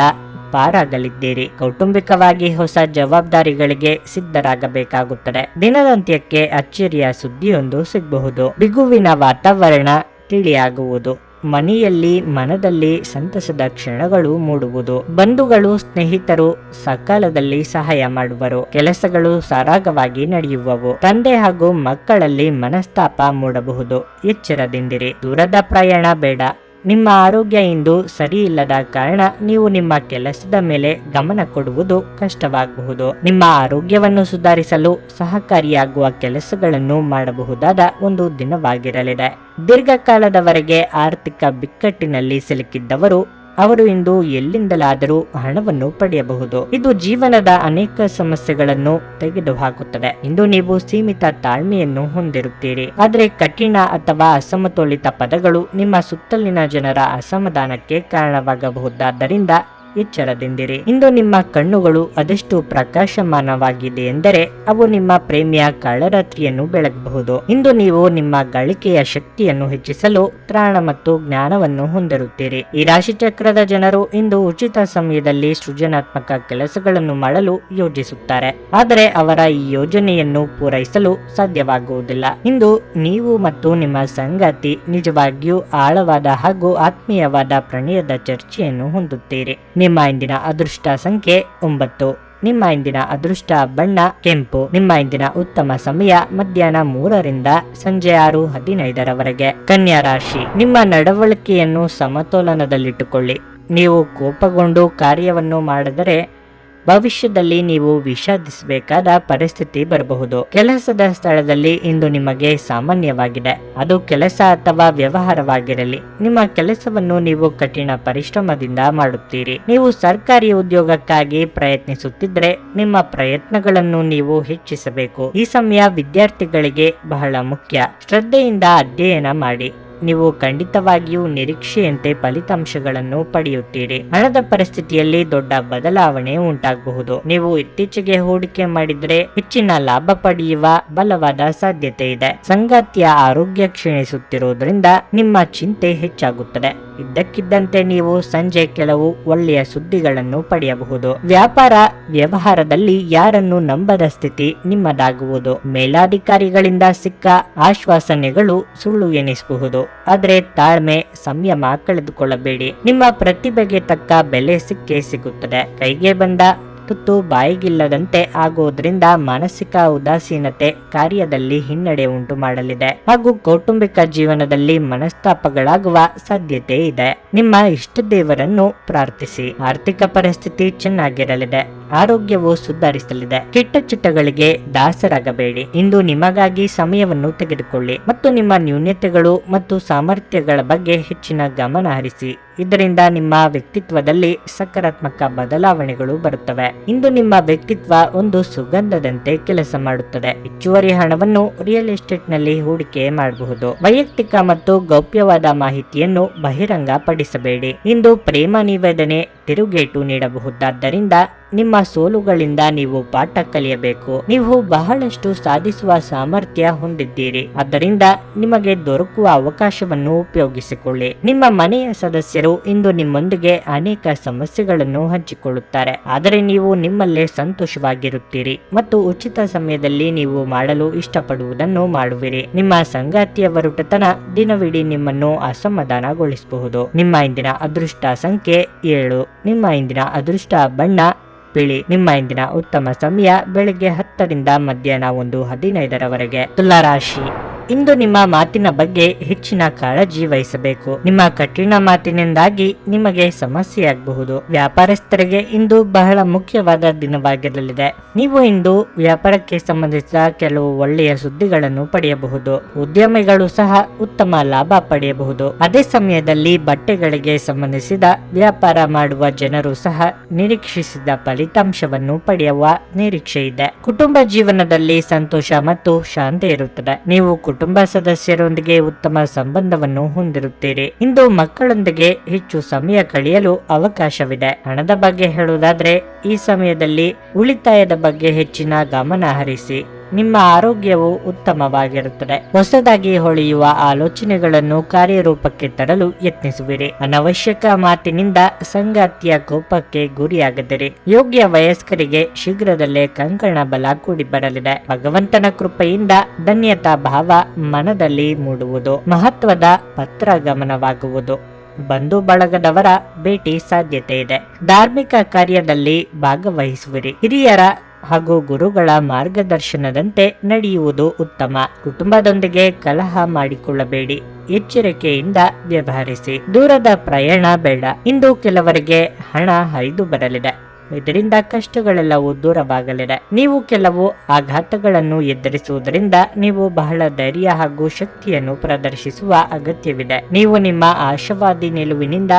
ಪಾರಾಗಲಿದ್ದೀರಿ. ಕೌಟುಂಬಿಕವಾಗಿ ಹೊಸ ಜವಾಬ್ದಾರಿಗಳಿಗೆ ಸಿದ್ಧರಾಗಬೇಕಾಗುತ್ತದೆ. ದಿನದಂತ್ಯಕ್ಕೆ ಅಚ್ಚರಿಯ ಸುದ್ದಿಯೊಂದು ಸಿಗಬಹುದು. ಬಿಗುವಿನ ವಾತಾವರಣ ತಿಳಿಯಾಗುವುದು. ಮನೆಯಲ್ಲಿ ಮನದಲ್ಲಿ ಸಂತಸದ ಕ್ಷಣಗಳು ಮೂಡುವುದು. ಬಂಧುಗಳು ಸ್ನೇಹಿತರು ಸಕಾಲದಲ್ಲಿ ಸಹಾಯ ಮಾಡುವರು. ಕೆಲಸಗಳು ಸರಾಗವಾಗಿ ನಡೆಯುವವು. ತಂದೆ ಹಾಗೂ ಮಕ್ಕಳಲ್ಲಿ ಮನಸ್ತಾಪ ಮೂಡಬಹುದು. ಎಚ್ಚರದಿಂದಿರಿ. ದೂರದ ಪ್ರಯಾಣ ಬೇಡ. ನಿಮ್ಮ ಆರೋಗ್ಯ ಇಂದು ಸರಿ ಇಲ್ಲದ ಕಾರಣ ನೀವು ನಿಮ್ಮ ಕೆಲಸದ ಮೇಲೆ ಗಮನ ಕೊಡುವುದು ಕಷ್ಟವಾಗಬಹುದು. ನಿಮ್ಮ ಆರೋಗ್ಯವನ್ನು ಸುಧಾರಿಸಲು ಸಹಕಾರಿಯಾಗುವ ಕೆಲಸಗಳನ್ನು ಮಾಡಬಹುದಾದ ಒಂದು ದಿನವಾಗಿರಲಿದೆ. ದೀರ್ಘಕಾಲದವರೆಗೆ ಆರ್ಥಿಕ ಬಿಕ್ಕಟ್ಟಿನಲ್ಲಿ ಸಿಲುಕಿದ್ದವರು ಅವರು ಇಂದು ಎಲ್ಲಿಂದಲಾದರೂ ಹಣವನ್ನು ಪಡೆಯಬಹುದು. ಇದು ಜೀವನದ ಅನೇಕ ಸಮಸ್ಯೆಗಳನ್ನು ತೆಗೆದುಹಾಕುತ್ತದೆ. ಇಂದು ನೀವು ಸೀಮಿತ ತಾಳ್ಮೆಯನ್ನು ಹೊಂದಿರುತ್ತೀರಿ. ಆದರೆ ಕಠಿಣ ಅಥವಾ ಅಸಮತೋಲಿತ ಪದಗಳು ನಿಮ್ಮ ಸುತ್ತಲಿನ ಜನರ ಅಸಮಾಧಾನಕ್ಕೆ ಕಾರಣವಾಗಬಹುದಾದ್ದರಿಂದ ಎಚ್ಚರದಿಂದಿರಿ. ಇಂದು ನಿಮ್ಮ ಕಣ್ಣುಗಳು ಅದೆಷ್ಟು ಪ್ರಕಾಶಮಾನವಾಗಿದೆ ಎಂದರೆ ಅವು ನಿಮ್ಮ ಪ್ರೇಮಿಯ ಕಳ್ಳರಾತ್ರಿಯನ್ನು ಬೆಳಗಬಹುದು. ಇಂದು ನೀವು ನಿಮ್ಮ ಗಳಿಕೆಯ ಶಕ್ತಿಯನ್ನು ಹೆಚ್ಚಿಸಲು ತ್ರಾಣ ಮತ್ತು ಜ್ಞಾನವನ್ನು ಹೊಂದಿರುತ್ತೀರಿ. ಈ ರಾಶಿಚಕ್ರದ ಜನರು ಇಂದು ಉಚಿತ ಸಮಯದಲ್ಲಿ ಸೃಜನಾತ್ಮಕ ಕೆಲಸಗಳನ್ನು ಮಾಡಲು ಯೋಜಿಸುತ್ತಾರೆ. ಆದರೆ ಅವರ ಈ ಯೋಜನೆಯನ್ನು ಪೂರೈಸಲು ಸಾಧ್ಯವಾಗುವುದಿಲ್ಲ. ಇಂದು ನೀವು ಮತ್ತು ನಿಮ್ಮ ಸಂಗಾತಿ ನಿಜವಾಗಿಯೂ ಆಳವಾದ ಹಾಗೂ ಆತ್ಮೀಯವಾದ ಪ್ರಣಯದ ಚರ್ಚೆಯನ್ನು ಹೊಂದುತ್ತೀರಿ. ನಿಮ್ಮ ಇಂದಿನ ಅದೃಷ್ಟ ಸಂಖ್ಯೆ 9. ನಿಮ್ಮ ಇಂದಿನ ಅದೃಷ್ಟ ಬಣ್ಣ ಕೆಂಪು. ನಿಮ್ಮ ಇಂದಿನ ಉತ್ತಮ ಸಮಯ ಮಧ್ಯಾಹ್ನ 3ರಿಂದ ಸಂಜೆ 6:15ರವರೆಗೆ. ಕನ್ಯಾ ರಾಶಿ. ನಿಮ್ಮ ನಡವಳಿಕೆಯನ್ನು ಸಮತೋಲನದಲ್ಲಿಟ್ಟುಕೊಳ್ಳಿ. ನೀವು ಕೋಪಗೊಂಡು ಕಾರ್ಯವನ್ನು ಮಾಡಿದರೆ ಭವಿಷ್ಯದಲ್ಲಿ ನೀವು ವಿಷಾದಿಸಬೇಕಾದ ಪರಿಸ್ಥಿತಿ ಬರಬಹುದು. ಕೆಲಸದ ಸ್ಥಳದಲ್ಲಿ ಇಂದು ನಿಮಗೆ ಸಾಮಾನ್ಯವಾಗಿದೆ. ಅದು ಕೆಲಸ ಅಥವಾ ವ್ಯವಹಾರವಾಗಿರಲಿ, ನಿಮ್ಮ ಕೆಲಸವನ್ನು ನೀವು ಕಠಿಣ ಪರಿಶ್ರಮದಿಂದ ಮಾಡುತ್ತೀರಿ. ನೀವು ಸರ್ಕಾರಿ ಉದ್ಯೋಗಕ್ಕಾಗಿ ಪ್ರಯತ್ನಿಸುತ್ತಿದ್ರೆ ನಿಮ್ಮ ಪ್ರಯತ್ನಗಳನ್ನು ನೀವು ಹೆಚ್ಚಿಸಬೇಕು. ಈ ಸಮಯ ವಿದ್ಯಾರ್ಥಿಗಳಿಗೆ ಬಹಳ ಮುಖ್ಯ. ಶ್ರದ್ಧೆಯಿಂದ ಅಧ್ಯಯನ ಮಾಡಿ. ನೀವು ಖಂಡಿತವಾಗಿಯೂ ನಿರೀಕ್ಷೆಯಂತೆ ಫಲಿತಾಂಶಗಳನ್ನು ಪಡೆಯುತ್ತೀರಿ. ಹಣದ ಪರಿಸ್ಥಿತಿಯಲ್ಲಿ ದೊಡ್ಡ ಬದಲಾವಣೆ ಉಂಟಾಗಬಹುದು. ನೀವು ಇತ್ತೀಚೆಗೆ ಹೂಡಿಕೆ ಮಾಡಿದ್ರೆ ಹೆಚ್ಚಿನ ಲಾಭ ಪಡೆಯುವ ಬಲವಾದ ಸಾಧ್ಯತೆ ಇದೆ. ಸಂಗಾತಿಯ ಆರೋಗ್ಯ ಕ್ಷೀಣಿಸುತ್ತಿರುವುದರಿಂದ ನಿಮ್ಮ ಚಿಂತೆ ಹೆಚ್ಚಾಗುತ್ತದೆ. ಇದ್ದಕ್ಕಿದ್ದಂತೆ ನೀವು ಸಂಜೆ ಕೆಲವು ಒಳ್ಳೆಯ ಸುದ್ದಿಗಳನ್ನು ಪಡೆಯಬಹುದು. ವ್ಯಾಪಾರ ವ್ಯವಹಾರದಲ್ಲಿ ಯಾರನ್ನು ನಂಬದ ಸ್ಥಿತಿ ನಿಮ್ಮದಾಗುವುದು. ಮೇಲಾಧಿಕಾರಿಗಳಿಂದ ಸಿಕ್ಕ ಆಶ್ವಾಸನೆಗಳು ಸುಳ್ಳು ಎನಿಸಬಹುದು. ಆದರೆ ತಾಳ್ಮೆ ಸಂಯಮ ಕಳೆದುಕೊಳ್ಳಬೇಡಿ. ನಿಮ್ಮ ಪ್ರತಿಭೆಗೆ ತಕ್ಕ ಬೆಲೆ ಸಿಕ್ಕೇ ಸಿಗುತ್ತದೆ. ಕೈಗೆ ಬಂದ ತುತ್ತು ಬಾಯಿಗಿಲ್ಲದಂತೆ ಆಗುವುದರಿಂದ ಮಾನಸಿಕ ಉದಾಸೀನತೆ ಕಾರ್ಯದಲ್ಲಿ ಹಿನ್ನಡೆ ಉಂಟು ಮಾಡಲಿದೆ ಹಾಗೂ ಕೌಟುಂಬಿಕ ಜೀವನದಲ್ಲಿ ಮನಸ್ತಾಪಗಳಾಗುವ ಸಾಧ್ಯತೆ ಇದೆ. ನಿಮ್ಮ ಇಷ್ಟ ದೇವರನ್ನು ಪ್ರಾರ್ಥಿಸಿ. ಆರ್ಥಿಕ ಪರಿಸ್ಥಿತಿ ಚೆನ್ನಾಗಿರಲಿದೆ. ಆರೋಗ್ಯವು ಸುಧಾರಿಸಲಿದೆ. ಕೆಟ್ಟ ಚಟಗಳಿಗೆ ದಾಸರಾಗಬೇಡಿ. ಇಂದು ನಿಮಗಾಗಿ ಸಮಯವನ್ನು ತೆಗೆದುಕೊಳ್ಳಿ ಮತ್ತು ನಿಮ್ಮ ನ್ಯೂನತೆಗಳು ಮತ್ತು ಸಾಮರ್ಥ್ಯಗಳ ಬಗ್ಗೆ ಹೆಚ್ಚಿನ ಗಮನ ಹರಿಸಿ. ಇದರಿಂದ ನಿಮ್ಮ ವ್ಯಕ್ತಿತ್ವದಲ್ಲಿ ಸಕಾರಾತ್ಮಕ ಬದಲಾವಣೆಗಳು ಬರುತ್ತವೆ. ಇಂದು ನಿಮ್ಮ ವ್ಯಕ್ತಿತ್ವ ಒಂದು ಸುಗಂಧದಂತೆ ಕೆಲಸ ಮಾಡುತ್ತದೆ. ಹೆಚ್ಚುವರಿ ಹಣವನ್ನು ರಿಯಲ್ ಎಸ್ಟೇಟ್ ನಲ್ಲಿ ಹೂಡಿಕೆ ಮಾಡಬಹುದು. ವೈಯಕ್ತಿಕ ಮತ್ತು ಗೌಪ್ಯವಾದ ಮಾಹಿತಿಯನ್ನು ಬಹಿರಂಗ ಪಡಿಸಬೇಡಿ. ಇಂದು ಪ್ರೇಮ ನಿವೇದನೆ ತಿರುಗೇಟು ನೀಡಬಹುದಾದ್ದರಿಂದ ನಿಮ್ಮ ಸೋಲುಗಳಿಂದ ನೀವು ಪಾಠ ಕಲಿಯಬೇಕು. ನೀವು ಬಹಳಷ್ಟು ಸಾಧಿಸುವ ಸಾಮರ್ಥ್ಯ ಹೊಂದಿದ್ದೀರಿ, ಆದ್ದರಿಂದ ನಿಮಗೆ ದೊರಕುವ ಅವಕಾಶವನ್ನು ಉಪಯೋಗಿಸಿಕೊಳ್ಳಿ. ನಿಮ್ಮ ಮನೆಯ ಸದಸ್ಯರು ಇಂದು ನಿಮ್ಮೊಂದಿಗೆ ಅನೇಕ ಸಮಸ್ಯೆಗಳನ್ನು ಹಂಚಿಕೊಳ್ಳುತ್ತಾರೆ, ಆದರೆ ನೀವು ನಿಮ್ಮಲ್ಲೇ ಸಂತೋಷವಾಗಿರುತ್ತೀರಿ ಮತ್ತು ಉಚಿತ ಸಮಯದಲ್ಲಿ ನೀವು ಮಾಡಲು ಇಷ್ಟಪಡುವುದನ್ನು ಮಾಡುವಿರಿ. ನಿಮ್ಮ ಸಂಗಾತಿಯ ಒರಟುತನ ದಿನವಿಡೀ ನಿಮ್ಮನ್ನು ಅಸಮಾಧಾನಗೊಳಿಸಬಹುದು. ನಿಮ್ಮ ಇಂದಿನ ಅದೃಷ್ಟ ಸಂಖ್ಯೆ 7. ನಿಮ್ಮ ಇಂದಿನ ಅದೃಷ್ಟ ಬಣ್ಣ ಬಿಳಿ. ನಿಮ್ಮ ಇಂದಿನ ಉತ್ತಮ ಸಮಯ ಬೆಳಿಗ್ಗೆ 10 ರಿಂದ ಮಧ್ಯಾಹ್ನ 1:15 ತುಲಾ ರಾಶಿ. ಇಂದು ನಿಮ್ಮ ಮಾತಿನ ಬಗ್ಗೆ ಹೆಚ್ಚಿನ ಕಾಳಜಿ ವಹಿಸಬೇಕು. ನಿಮ್ಮ ಕಠಿಣ ಮಾತಿನಿಂದಾಗಿ ನಿಮಗೆ ಸಮಸ್ಯೆಯಾಗಬಹುದು. ವ್ಯಾಪಾರಸ್ಥರಿಗೆ ಇಂದು ಬಹಳ ಮುಖ್ಯವಾದ ದಿನವಾಗಿರಲಿದೆ. ನೀವು ಇಂದು ವ್ಯಾಪಾರಕ್ಕೆ ಸಂಬಂಧಿಸಿದ ಕೆಲವು ಒಳ್ಳೆಯ ಸುದ್ದಿಗಳನ್ನು ಪಡೆಯಬಹುದು. ಉದ್ಯಮಿಗಳು ಸಹ ಉತ್ತಮ ಲಾಭ ಪಡೆಯಬಹುದು. ಅದೇ ಸಮಯದಲ್ಲಿ ಬಟ್ಟೆಗಳಿಗೆ ಸಂಬಂಧಿಸಿದ ವ್ಯಾಪಾರ ಮಾಡುವ ಜನರು ಸಹ ನಿರೀಕ್ಷಿಸಿದ ಫಲಿತಾಂಶವನ್ನು ಪಡೆಯುವ ನಿರೀಕ್ಷೆ ಇದೆ. ಕುಟುಂಬ ಜೀವನದಲ್ಲಿ ಸಂತೋಷ ಮತ್ತು ಶಾಂತಿ ಇರುತ್ತದೆ. ನೀವು ಕುಟುಂಬ ಸದಸ್ಯರೊಂದಿಗೆ ಉತ್ತಮ ಸಂಬಂಧವನ್ನು ಹೊಂದಿರುತ್ತೀರಿ. ಇಂದು ಮಕ್ಕಳೊಂದಿಗೆ ಹೆಚ್ಚು ಸಮಯ ಕಳೆಯಲು ಅವಕಾಶವಿದೆ. ಹಣದ ಬಗ್ಗೆ ಹೇಳುವುದಾದ್ರೆ ಈ ಸಮಯದಲ್ಲಿ ಉಳಿತಾಯದ ಬಗ್ಗೆ ಹೆಚ್ಚಿನ ಗಮನ ಹರಿಸಿ. ನಿಮ್ಮ ಆರೋಗ್ಯವು ಉತ್ತಮವಾಗಿರುತ್ತದೆ. ಹೊಸದಾಗಿ ಹೊಳೆಯುವ ಆಲೋಚನೆಗಳನ್ನು ಕಾರ್ಯರೂಪಕ್ಕೆ ತರಲು ಯತ್ನಿಸುವಿರಿ. ಅನವಶ್ಯಕ ಮಾತಿನಿಂದ ಸಂಗಾತಿಯ ಕೋಪಕ್ಕೆ ಗುರಿಯಾಗದಿರಿ. ಯೋಗ್ಯ ವಯಸ್ಕರಿಗೆ ಶೀಘ್ರದಲ್ಲೇ ಕಂಕಣ ಬಲ ಕೂಡಿ ಬರಲಿದೆ. ಭಗವಂತನ ಕೃಪೆಯಿಂದ ಧನ್ಯತಾ ಭಾವ ಮನದಲ್ಲಿ ಮೂಡುವುದು. ಮಹತ್ವದ ಪತ್ರ ಗಮನವಾಗುವುದು. ಬಂಧು ಬಳಗದವರ ಭೇಟಿ ಸಾಧ್ಯತೆ ಇದೆ. ಧಾರ್ಮಿಕ ಕಾರ್ಯದಲ್ಲಿ ಭಾಗವಹಿಸುವಿರಿ. ಹಿರಿಯರ ಹಾಗೂ ಗುರುಗಳ ಮಾರ್ಗದರ್ಶನದಂತೆ ನಡೆಯುವುದು ಉತ್ತಮ. ಕುಟುಂಬದೊಂದಿಗೆ ಕಲಹ ಮಾಡಿಕೊಳ್ಳಬೇಡಿ. ಎಚ್ಚರಿಕೆಯಿಂದ ವ್ಯವಹರಿಸಿ. ದೂರದ ಪ್ರಯಾಣ ಬೇಡ. ಇಂದು ಕೆಲವರಿಗೆ ಹಣ ಹರಿದು ಬರಲಿದೆ. ಇದರಿಂದ ಕಷ್ಟಗಳೆಲ್ಲವೂ ದೂರವಾಗಲಿದೆ. ನೀವು ಕೆಲವು ಆಘಾತಗಳನ್ನು ಎದುರಿಸುವುದರಿಂದ ನೀವು ಬಹಳ ಧೈರ್ಯ ಹಾಗೂ ಶಕ್ತಿಯನ್ನು ಪ್ರದರ್ಶಿಸುವ ಅಗತ್ಯವಿದೆ. ನೀವು ನಿಮ್ಮ ಆಶಾವಾದಿ ನಿಲುವಿನಿಂದ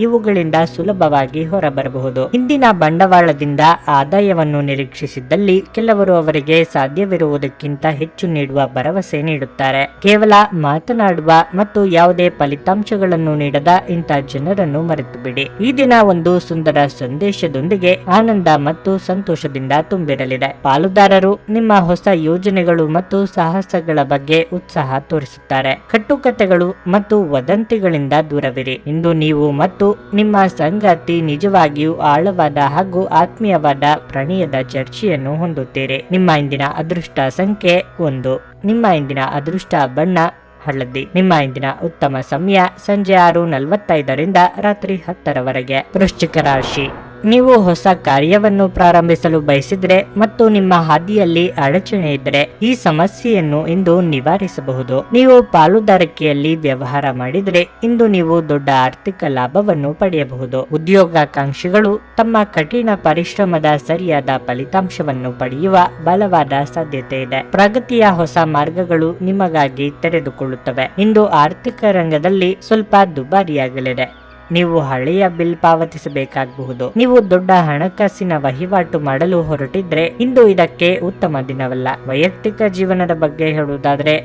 ಇವುಗಳಿಂದ ಸುಲಭವಾಗಿ ಹೊರಬರಬಹುದು. ಇಂದಿನ ಬಂಡವಾಳದಿಂದ ಆದಾಯವನ್ನು ನಿರೀಕ್ಷಿಸಿದ್ದಲ್ಲಿ ಕೆಲವರು ಅವರಿಗೆ ಸಾಧ್ಯವಿರುವುದಕ್ಕಿಂತ ಹೆಚ್ಚು ನೀಡುವ ಭರವಸೆ ನೀಡುತ್ತಾರೆ. ಕೇವಲ ಮಾತನಾಡುವ ಮತ್ತು ಯಾವುದೇ ಫಲಿತಾಂಶಗಳನ್ನು ನೀಡದ ಇಂಥ ಜನರನ್ನು ಮರೆತು ಬಿಡಿ. ಈ ದಿನ ಒಂದು ಸುಂದರ ಸಂದೇಶದೊಂದಿಗೆ ಆನಂದ ಮತ್ತು ಸಂತೋಷದಿಂದ ತುಂಬಿರಲಿದೆ. ಪಾಲುದಾರರು ನಿಮ್ಮ ಹೊಸ ಯೋಜನೆಗಳು ಮತ್ತು ಸಾಹಸಗಳ ಬಗ್ಗೆ ಉತ್ಸಾಹ ತೋರಿಸುತ್ತಾರೆ. ಕಟ್ಟುಕತೆಗಳು ಮತ್ತು ವದಂತಿಗಳಿಂದ ದೂರವಿರಿ. ಇಂದು ನೀವು ಮತ್ತು ನಿಮ್ಮ ಸಂಗಾತಿ ನಿಜವಾಗಿಯೂ ಆಳವಾದ ಹಾಗೂ ಆತ್ಮೀಯವಾದ ಪ್ರಣಯದ ಚರ್ಚೆಯನ್ನು ಹೊಂದುತ್ತೀರಿ. ನಿಮ್ಮ ಇಂದಿನ ಅದೃಷ್ಟ ಸಂಖ್ಯೆ 1. ನಿಮ್ಮ ಇಂದಿನ ಅದೃಷ್ಟ ಬಣ್ಣ ಹಳದಿ. ನಿಮ್ಮ ಇಂದಿನ ಉತ್ತಮ ಸಮಯ ಸಂಜೆ 6:45 ರಿಂದ ರಾತ್ರಿ 10 ವೃಶ್ಚಿಕ ರಾಶಿ. ನೀವು ಹೊಸ ಕಾರ್ಯವನ್ನು ಪ್ರಾರಂಭಿಸಲು ಬಯಸಿದ್ರೆ ಮತ್ತು ನಿಮ್ಮ ಹಾದಿಯಲ್ಲಿ ಅಡಚಣೆ ಇದ್ದರೆ ಈ ಸಮಸ್ಯೆಯನ್ನು ಇಂದು ನಿವಾರಿಸಬಹುದು. ನೀವು ಪಾಲುದಾರಿಕೆಯಲ್ಲಿ ವ್ಯವಹಾರ ಮಾಡಿದ್ರೆ ಇಂದು ನೀವು ದೊಡ್ಡ ಆರ್ಥಿಕ ಲಾಭವನ್ನು ಪಡೆಯಬಹುದು. ಉದ್ಯೋಗಾಕಾಂಕ್ಷಿಗಳು ತಮ್ಮ ಕಠಿಣ ಪರಿಶ್ರಮದ ಸರಿಯಾದ ಫಲಿತಾಂಶವನ್ನು ಪಡೆಯುವ ಬಲವಾದ ಸಾಧ್ಯತೆ ಇದೆ. ಪ್ರಗತಿಯ ಹೊಸ ಮಾರ್ಗಗಳು ನಿಮಗಾಗಿ ತೆರೆದುಕೊಳ್ಳುತ್ತವೆ. ಇಂದು ಆರ್ಥಿಕ ರಂಗದಲ್ಲಿ ಸ್ವಲ್ಪ ದುಬಾರಿಯಾಗಲಿದೆ. ನೀವು ಹಳೆಯ ಬಿಲ್ ಪಾವತಿಸಬೇಕಾಗಬಹುದು. ನೀವು ದೊಡ್ಡ ಹಣಕಾಸಿನ ವಹಿವಾಟು ಮಾಡಲು ಹೊರಟಿದ್ರೆ ಇಂದು ಇದಕ್ಕೆ ಉತ್ತಮ ದಿನವಲ್ಲ. ವೈಯಕ್ತಿಕ ಜೀವನದ ಬಗ್ಗೆ ಹೇಳುವುದಾದ್ರೆ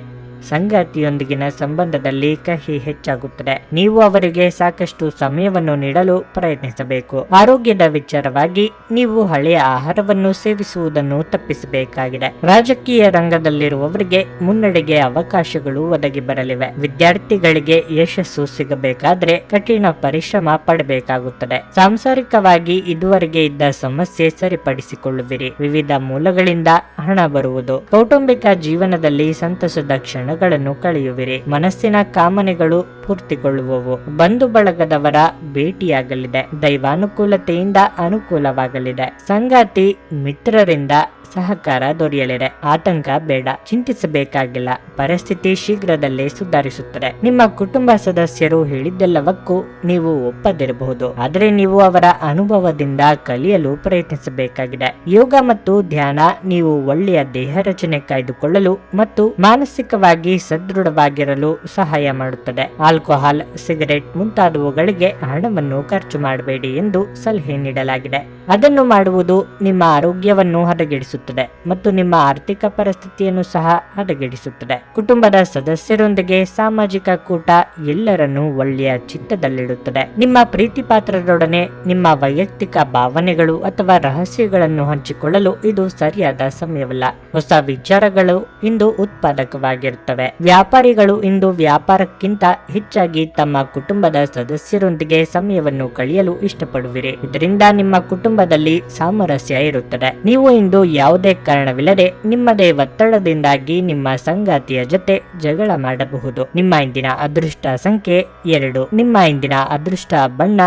ಸಂಗಾತಿಯೊಂದಿಗಿನ ಸಂಬಂಧದಲ್ಲಿ ಕಹಿ ಹೆಚ್ಚಾಗುತ್ತದೆ. ನೀವು ಅವರಿಗೆ ಸಾಕಷ್ಟು ಸಮಯವನ್ನು ನೀಡಲು ಪ್ರಯತ್ನಿಸಬೇಕು. ಆರೋಗ್ಯದ ವಿಚಾರವಾಗಿ ನೀವು ಹಳೆಯ ಆಹಾರವನ್ನು ಸೇವಿಸುವುದನ್ನು ತಪ್ಪಿಸಬೇಕಾಗಿದೆ. ರಾಜಕೀಯ ರಂಗದಲ್ಲಿರುವವರಿಗೆ ಮುನ್ನಡೆಗೆ ಅವಕಾಶಗಳು ಒದಗಿ ಬರಲಿವೆ. ವಿದ್ಯಾರ್ಥಿಗಳಿಗೆ ಯಶಸ್ಸು ಸಿಗಬೇಕಾದ್ರೆ ಕಠಿಣ ಪರಿಶ್ರಮ ಪಡಬೇಕಾಗುತ್ತದೆ. ಸಾಂಸಾರಿಕವಾಗಿ ಇದುವರೆಗೆ ಇದ್ದ ಸಮಸ್ಯೆ ಸರಿಪಡಿಸಿಕೊಳ್ಳುವಿರಿ. ವಿವಿಧ ಮೂಲಗಳಿಂದ ಹಣ ಬರುವುದು. ಕೌಟುಂಬಿಕ ಜೀವನದಲ್ಲಿ ಸಂತಸದ ಕ್ಷಣಗಳನ್ನು ಕಳೆಯುವಿರಿ. ಮನಸ್ಸಿನ ಕಾಮನೆಗಳು ಪೂರ್ತಿಗೊಳ್ಳುವವು. ಬಂಧು ಬಳಗದವರ ಭೇಟಿಯಾಗಲಿದೆ. ದೈವಾನುಕೂಲತೆಯಿಂದ ಅನುಕೂಲವಾಗಲಿದೆ. ಸಂಗಾತಿ ಮಿತ್ರರಿಂದ ಸಹಕಾರ ದೊರೆಯಲಿದೆ. ಆತಂಕ ಬೇಡ, ಚಿಂತಿಸಬೇಕಾಗಿಲ್ಲ. ಪರಿಸ್ಥಿತಿ ಶೀಘ್ರದಲ್ಲೇ ಸುಧಾರಿಸುತ್ತದೆ. ನಿಮ್ಮ ಕುಟುಂಬ ಸದಸ್ಯರು ಹೇಳಿದ್ದೆಲ್ಲವಕ್ಕೂ ನೀವು ಒಪ್ಪದಿರಬಹುದು, ಆದರೆ ನೀವು ಅವರ ಅನುಭವದಿಂದ ಕಲಿಯಲು ಪ್ರಯತ್ನಿಸಬೇಕಾಗಿದೆ. ಯೋಗ ಮತ್ತು ಧ್ಯಾನ ನೀವು ಒಳ್ಳೆಯ ದೇಹ ರಚನೆ ಕಾಯ್ದುಕೊಳ್ಳಲು ಮತ್ತು ಮಾನಸಿಕವಾಗಿ ಸದೃಢವಾಗಿರಲು ಸಹಾಯ ಮಾಡುತ್ತದೆ. ಆಲ್ಕೋಹಾಲ್, ಸಿಗರೆಟ್ ಮುಂತಾದವುಗಳಿಗೆ ಹಣವನ್ನು ಖರ್ಚು ಮಾಡಬೇಡಿ ಎಂದು ಸಲಹೆ ನೀಡಲಾಗಿದೆ. ಅದನ್ನು ಮಾಡುವುದು ನಿಮ್ಮ ಆರೋಗ್ಯವನ್ನು ಹದಗೆಡಿಸುತ್ತದೆ ಮತ್ತು ನಿಮ್ಮ ಆರ್ಥಿಕ ಪರಿಸ್ಥಿತಿಯನ್ನು ಸಹ ಹದಗೆಡಿಸುತ್ತದೆ. ಕುಟುಂಬದ ಸದಸ್ಯರೊಂದಿಗೆ ಸಾಮಾಜಿಕ ಕೂಟ ಎಲ್ಲರನ್ನೂ ಒಳ್ಳೆಯ ಚಿತ್ತದಲ್ಲಿಡುತ್ತದೆ. ನಿಮ್ಮ ಪ್ರೀತಿ ಪಾತ್ರರೊಡನೆ ನಿಮ್ಮ ವೈಯಕ್ತಿಕ ಭಾವನೆಗಳು ಅಥವಾ ರಹಸ್ಯಗಳನ್ನು ಹಂಚಿಕೊಳ್ಳಲು ಇದು ಸರಿಯಾದ ಸಮಯವಲ್ಲ. ಹೊಸ ವಿಚಾರಗಳು ಇಂದು ಉತ್ಪಾದಕವಾಗಿರುತ್ತವೆ. ವ್ಯಾಪಾರಿಗಳು ಇಂದು ವ್ಯಾಪಾರಕ್ಕಿಂತ ಹೆಚ್ಚಾಗಿ ತಮ್ಮ ಕುಟುಂಬದ ಸದಸ್ಯರೊಂದಿಗೆ ಸಮಯವನ್ನು ಕಳೆಯಲು ಇಷ್ಟಪಡುವಿರಿ. ಇದರಿಂದ ನಿಮ್ಮ ಕುಟುಂಬದಲ್ಲಿ ಸಾಮರಸ್ಯ ಇರುತ್ತದೆ. ನೀವು ಇಂದು ಯಾವುದೇ ಕಾರಣವಿಲ್ಲದೆ ನಿಮ್ಮದೇ ಒತ್ತಡದಿಂದಾಗಿ ನಿಮ್ಮ ಸಂಗಾತಿಯ ಜೊತೆ ಜಗಳ ಮಾಡಬಹುದು. ನಿಮ್ಮ ಇಂದಿನ ಅದೃಷ್ಟ ಸಂಖ್ಯೆ 2. ನಿಮ್ಮ ಇಂದಿನ ಅದೃಷ್ಟ ಬಣ್ಣ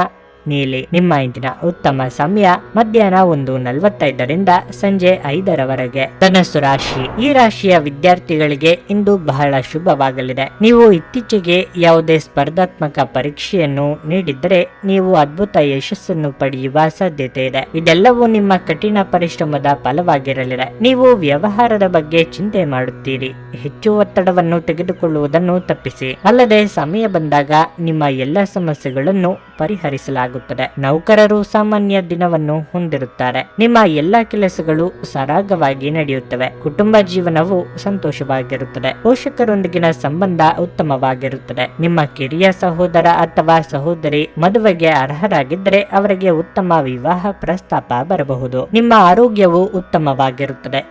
ನೀಲಿ. ನಿಮ್ಮ ಇಂದಿನ ಉತ್ತಮ ಸಮಯ ಮಧ್ಯಾಹ್ನ 1:45ರಿಂದ ಸಂಜೆ 5ರವರೆಗೆ. ಧನಸ್ಸು ರಾಶಿ. ಈ ರಾಶಿಯ ವಿದ್ಯಾರ್ಥಿಗಳಿಗೆ ಇಂದು ಬಹಳ ಶುಭವಾಗಲಿದೆ. ನೀವು ಇತ್ತೀಚೆಗೆ ಯಾವುದೇ ಸ್ಪರ್ಧಾತ್ಮಕ ಪರೀಕ್ಷೆಯನ್ನು ನೀಡಿದ್ದರೆ ನೀವು ಅದ್ಭುತ ಯಶಸ್ಸನ್ನು ಪಡೆಯುವ ಸಾಧ್ಯತೆ ಇದೆ. ಇದೆಲ್ಲವೂ ನಿಮ್ಮ ಕಠಿಣ ಪರಿಶ್ರಮದ ಫಲವಾಗಿರಲಿದೆ. ನೀವು ವ್ಯವಹಾರದ ಬಗ್ಗೆ ಚಿಂತೆ ಮಾಡುತ್ತೀರಿ. ಹೆಚ್ಚು ಒತ್ತಡವನ್ನು ತೆಗೆದುಕೊಳ್ಳುವುದನ್ನು ತಪ್ಪಿಸಿ. ಅಲ್ಲದೆ ಸಮಯ ಬಂದಾಗ ನಿಮ್ಮ ಎಲ್ಲ ಸಮಸ್ಯೆಗಳನ್ನು ಪರಿಹರಿಸಲಾಗುತ್ತದೆ. ನೌಕರರು ಸಾಮಾನ್ಯ ದಿನವನ್ನು ಹೊಂದಿರುತ್ತಾರೆ. ನಿಮ್ಮ ಎಲ್ಲಾ ಕೆಲಸಗಳು ಸರಾಗವಾಗಿ ನಡೆಯುತ್ತವೆ. ಕುಟುಂಬ ಜೀವನವು ಸಂತೋಷವಾಗಿರುತ್ತದೆ. ಪೋಷಕರೊಂದಿಗಿನ ಸಂಬಂಧ ಉತ್ತಮವಾಗಿರುತ್ತದೆ. ನಿಮ್ಮ ಕಿರಿಯ ಸಹೋದರ ಅಥವಾ ಸಹೋದರಿ ಮದುವೆಗೆ ಅರ್ಹರಾಗಿದ್ದರೆ ಅವರಿಗೆ ಉತ್ತಮ ವಿವಾಹ ಪ್ರಸ್ತಾಪ ಬರಬಹುದು. ನಿಮ್ಮ ಆರೋಗ್ಯವು ಉತ್ತಮವಾಗಿರುತ್ತದೆ.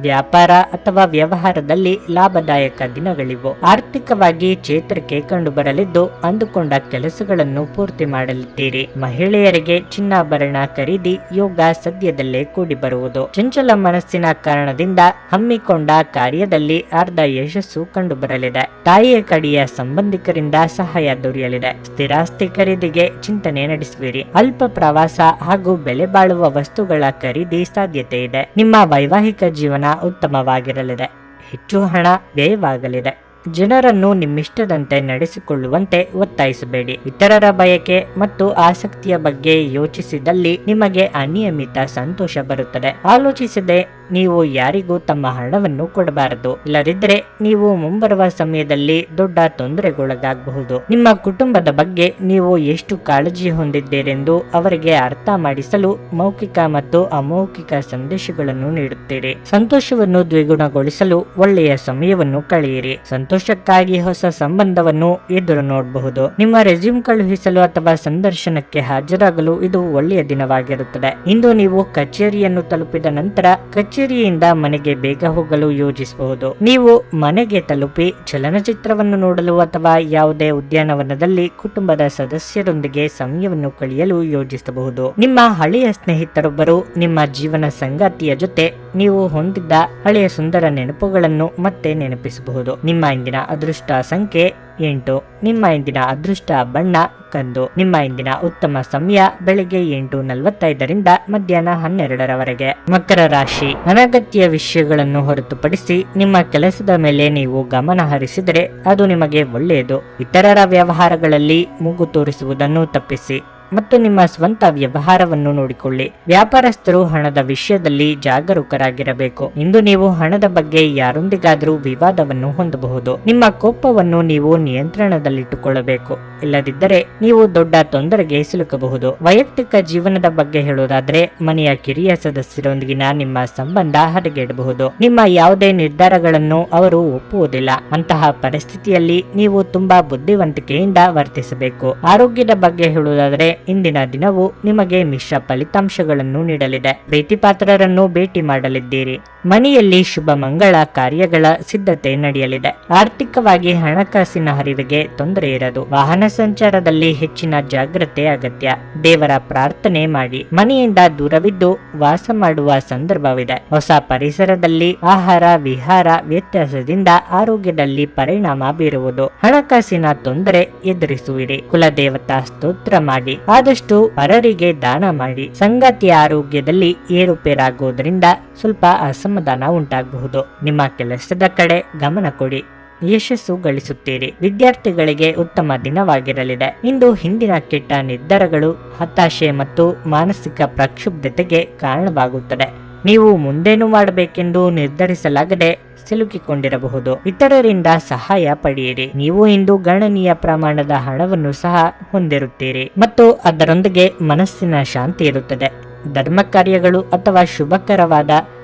ವ್ಯಾಪಾರ ಅಥವಾ ವ್ಯವಹಾರದಲ್ಲಿ ಲಾಭದಾಯಕ ದಿನಗಳಿವು. ಆರ್ಥಿಕವಾಗಿ ಚೇತರಿಕೆ ಕಂಡುಬರಲಿದ್ದು ಅಂದುಕೊಂಡ ಕೆಲಸಗಳನ್ನು ಪೂರ್ತಿ ಮಾಡಲಿದ್ದೀರಿ. ಮಹಿಳೆಯರಿಗೆ ಚಿನ್ನಾಭರಣ ಖರೀದಿ ಯೋಗ ಸದ್ಯದಲ್ಲೇ ಕೂಡಿ ಬರುವುದು. ಚಂಚಲ ಮನಸ್ಸಿನ ಕಾರಣದಿಂದ ಹಮ್ಮಿಕೊಂಡ ಕಾರ್ಯದಲ್ಲಿ ಅರ್ಧ ಯಶಸ್ಸು ಕಂಡುಬರಲಿದೆ. ತಾಯಿಯ ಕಡೆಯ ಸಂಬಂಧಿಕರಿಂದ ಸಹಾಯ ದೊರೆಯಲಿದೆ. ಸ್ಥಿರಾಸ್ತಿ ಖರೀದಿಗೆ ಚಿಂತನೆ ನಡೆಸುವಿರಿ. ಅಲ್ಪ ಪ್ರವಾಸ ಹಾಗೂ ಬೆಲೆ ಬಾಳುವ ವಸ್ತುಗಳ ಖರೀದಿ ಸಾಧ್ಯತೆ ಇದೆ. ನಿಮ್ಮ ವೈವಾಹಿಕ ಜೀವನ ಉತ್ತಮವಾಗಿರಲಿದೆ. ಹೆಚ್ಚು ಹಣ ವ್ಯಯವಾಗಲಿದೆ. ಜನರನ್ನು ನಿಮ್ಮಿಷ್ಟದಂತೆ ನಡೆಸಿಕೊಳ್ಳುವಂತೆ ಒತ್ತಾಯಿಸಬೇಡಿ. ಇತರರ ಬಯಕೆ ಮತ್ತು ಆಸಕ್ತಿಯ ಬಗ್ಗೆ ಯೋಚಿಸಿದಲ್ಲಿ ನಿಮಗೆ ಅನಿಯಮಿತ ಸಂತೋಷ ಬರುತ್ತದೆ. ಆಲೋಚಿಸದೆ ನೀವು ಯಾರಿಗೂ ತಮ್ಮ ಹಣವನ್ನು ಕೊಡಬಾರದು. ಇಲ್ಲದಿದ್ದರೆ ನೀವು ಮುಂಬರುವ ಸಮಯದಲ್ಲಿ ದೊಡ್ಡ ತೊಂದರೆಗೊಳಗಾಗಬಹುದು. ನಿಮ್ಮ ಕುಟುಂಬದ ಬಗ್ಗೆ ನೀವು ಎಷ್ಟು ಕಾಳಜಿ ಹೊಂದಿದ್ದೀರೆಂದು ಅವರಿಗೆ ಅರ್ಥ ಮಾಡಿಸಲು ಮೌಖಿಕ ಮತ್ತು ಅಮೌಖಿಕ ಸಂದೇಶಗಳನ್ನು ನೀಡುತ್ತೀರಿ. ಸಂತೋಷವನ್ನು ದ್ವಿಗುಣಗೊಳಿಸಲು ಒಳ್ಳೆಯ ಸಮಯವನ್ನು ಕಳೆಯಿರಿ. ಸಂತೋಷಕ್ಕಾಗಿ ಹೊಸ ಸಂಬಂಧವನ್ನು ಎದುರು ನೋಡಬಹುದು. ನಿಮ್ಮ ರೆಸ್ಯೂಮ್ ಕಳುಹಿಸಲು ಅಥವಾ ಸಂದರ್ಶನಕ್ಕೆ ಹಾಜರಾಗಲು ಇದು ಒಳ್ಳೆಯ ದಿನವಾಗಿರುತ್ತದೆ. ಇಂದು ನೀವು ಕಚೇರಿಯನ್ನು ತಲುಪಿದ ನಂತರ ಕಚೇರಿಯಿಂದ ಮನೆಗೆ ಬೇಗ ಹೋಗಲು ಯೋಜಿಸಬಹುದು. ನೀವು ಮನೆಗೆ ತಲುಪಿ ಚಲನಚಿತ್ರವನ್ನು ನೋಡಲು ಅಥವಾ ಯಾವುದೇ ಉದ್ಯಾನವನದಲ್ಲಿ ಕುಟುಂಬದ ಸದಸ್ಯರೊಂದಿಗೆ ಸಮಯವನ್ನು ಕಳೆಯಲು ಯೋಜಿಸಬಹುದು. ನಿಮ್ಮ ಹಳೆಯ ಸ್ನೇಹಿತರೊಬ್ಬರು ನಿಮ್ಮ ಜೀವನ ಸಂಗಾತಿಯ ಜೊತೆ ನೀವು ಹೊಂದಿದ್ದ ಹಳೆಯ ಸುಂದರ ನೆನಪುಗಳನ್ನು ಮತ್ತೆ ನೆನಪಿಸಬಹುದು. ನಿಮ್ಮ ಇಂದಿನ ಅದೃಷ್ಟ ಸಂಖ್ಯೆ 8. ನಿಮ್ಮ ಇಂದಿನ ಅದೃಷ್ಟ ಬಣ್ಣ ಕಂದು. ನಿಮ್ಮ ಇಂದಿನ ಉತ್ತಮ ಸಮಯ ಬೆಳಿಗ್ಗೆ 8:45ರಿಂದ ಮಧ್ಯಾಹ್ನ 12ರವರೆಗೆ. ಮಕರ ರಾಶಿ. ಅನಗತ್ಯ ವಿಷಯಗಳನ್ನು ಹೊರತುಪಡಿಸಿ ನಿಮ್ಮ ಕೆಲಸದ ಮೇಲೆ ನೀವು ಗಮನ ಹರಿಸಿದರೆ ಅದು ನಿಮಗೆ ಒಳ್ಳೆಯದು. ಇತರರ ವ್ಯವಹಾರಗಳಲ್ಲಿ ಮೂಗು ತೋರಿಸುವುದನ್ನು ತಪ್ಪಿಸಿ ಮತ್ತು ನಿಮ್ಮ ಸ್ವಂತ ವ್ಯವಹಾರವನ್ನು ನೋಡಿಕೊಳ್ಳಿ. ವ್ಯಾಪಾರಸ್ಥರು ಹಣದ ವಿಷಯದಲ್ಲಿ ಜಾಗರೂಕರಾಗಿರಬೇಕು. ಇಂದು ನೀವು ಹಣದ ಬಗ್ಗೆ ಯಾರೊಂದಿಗಾದರೂ ವಿವಾದವನ್ನು ಹೊಂದಬಹುದು. ನಿಮ್ಮ ಕೋಪವನ್ನು ನೀವು ನಿಯಂತ್ರಣದಲ್ಲಿಟ್ಟುಕೊಳ್ಳಬೇಕು. ಇಲ್ಲದಿದ್ದರೆ ನೀವು ದೊಡ್ಡ ತೊಂದರೆಗೆ ಸಿಲುಕಬಹುದು. ವೈಯಕ್ತಿಕ ಜೀವನದ ಬಗ್ಗೆ ಹೇಳುವುದಾದರೆ ಮನೆಯ ಕಿರಿಯ ಸದಸ್ಯರೊಂದಿಗಿನ ನಿಮ್ಮ ಸಂಬಂಧ ಹದಗೆಡಬಹುದು. ನಿಮ್ಮ ಯಾವುದೇ ನಿರ್ಧಾರಗಳನ್ನು ಅವರು ಒಪ್ಪುವುದಿಲ್ಲ. ಅಂತಹ ಪರಿಸ್ಥಿತಿಯಲ್ಲಿ ನೀವು ತುಂಬಾ ಬುದ್ಧಿವಂತಿಕೆಯಿಂದ ವರ್ತಿಸಬೇಕು. ಆರೋಗ್ಯದ ಬಗ್ಗೆ ಹೇಳುವುದಾದರೆ ಇಂದಿನ ದಿನವು ನಿಮಗೆ ಮಿಶ್ರ ಫಲಿತಾಂಶಗಳನ್ನು ನೀಡಲಿದೆ. ಪ್ರೀತಿಪಾತ್ರರನ್ನು ಭೇಟಿ ಮಾಡಲಿದ್ದೀರಿ. ಮನೆಯಲ್ಲಿ ಶುಭ ಮಂಗಳ ಕಾರ್ಯಗಳ ಸಿದ್ಧತೆ ನಡೆಯಲಿದೆ. ಆರ್ಥಿಕವಾಗಿ ಹಣಕಾಸಿನ ಹರಿವಿಗೆ ತೊಂದರೆ ಇರದು. ವಾಹನ ಸಂಚಾರದಲ್ಲಿ ಹೆಚ್ಚಿನ ಜಾಗ್ರತೆ ಅಗತ್ಯ. ದೇವರ ಪ್ರಾರ್ಥನೆ ಮಾಡಿ. ಮನೆಯಿಂದ ದೂರವಿದ್ದು ವಾಸ ಮಾಡುವ ಸಂದರ್ಭವಿದೆ. ಹೊಸ ಪರಿಸರದಲ್ಲಿ ಆಹಾರ ವಿಹಾರ ವ್ಯತ್ಯಾಸದಿಂದ ಆರೋಗ್ಯದಲ್ಲಿ ಪರಿಣಾಮ ಬೀರುವುದು. ಹಣಕಾಸಿನ ತೊಂದರೆ ಎದುರಿಸುವಿರಿ. ಕುಲದೇವತಾ ಸ್ತೋತ್ರ ಮಾಡಿ. ಆದಷ್ಟು ಪರರಿಗೆ ದಾನ ಮಾಡಿ. ಸಂಗಾತಿಯ ಆರೋಗ್ಯದಲ್ಲಿ ಏರುಪೇರಾಗುವುದರಿಂದ ಸ್ವಲ್ಪ ಅಸಮಾಧಾನ ಉಂಟಾಗಬಹುದು. ನಿಮ್ಮ ಕೆಲಸದ ಕಡೆ ಗಮನ ಕೊಡಿ. ಯಶಸ್ಸು ಗಳಿಸುತ್ತೀರಿ. ವಿದ್ಯಾರ್ಥಿಗಳಿಗೆ ಉತ್ತಮ ದಿನವಾಗಿರಲಿದೆ. ಇಂದು ಹಿಂದಿನ ಕೆಟ್ಟ ನಿರ್ಧಾರಗಳು ಹತಾಶೆ ಮತ್ತು ಮಾನಸಿಕ ಪ್ರಕ್ಷುಬ್ಧತೆಗೆ ಕಾರಣವಾಗುತ್ತದೆ. ನೀವು ಮುಂದೇನು ಮಾಡಬೇಕೆಂದು ನಿರ್ಧರಿಸಲಾಗದೆ ಸಿಲುಕಿಕೊಂಡಿರಬಹುದು. ಇತರರಿಂದ ಸಹಾಯ ಪಡೆಯಿರಿ. ನೀವು ಇಂದು ಗಣನೀಯ ಪ್ರಮಾಣದ ಹಣವನ್ನು ಸಹ ಹೊಂದಿರುತ್ತೀರಿ ಮತ್ತು ಅದರೊಂದಿಗೆ ಮನಸ್ಸಿನ ಶಾಂತಿ ಇರುತ್ತದೆ. ಧರ್ಮ ಕಾರ್ಯಗಳು ಅಥವಾ ಶುಭಕರವಾದ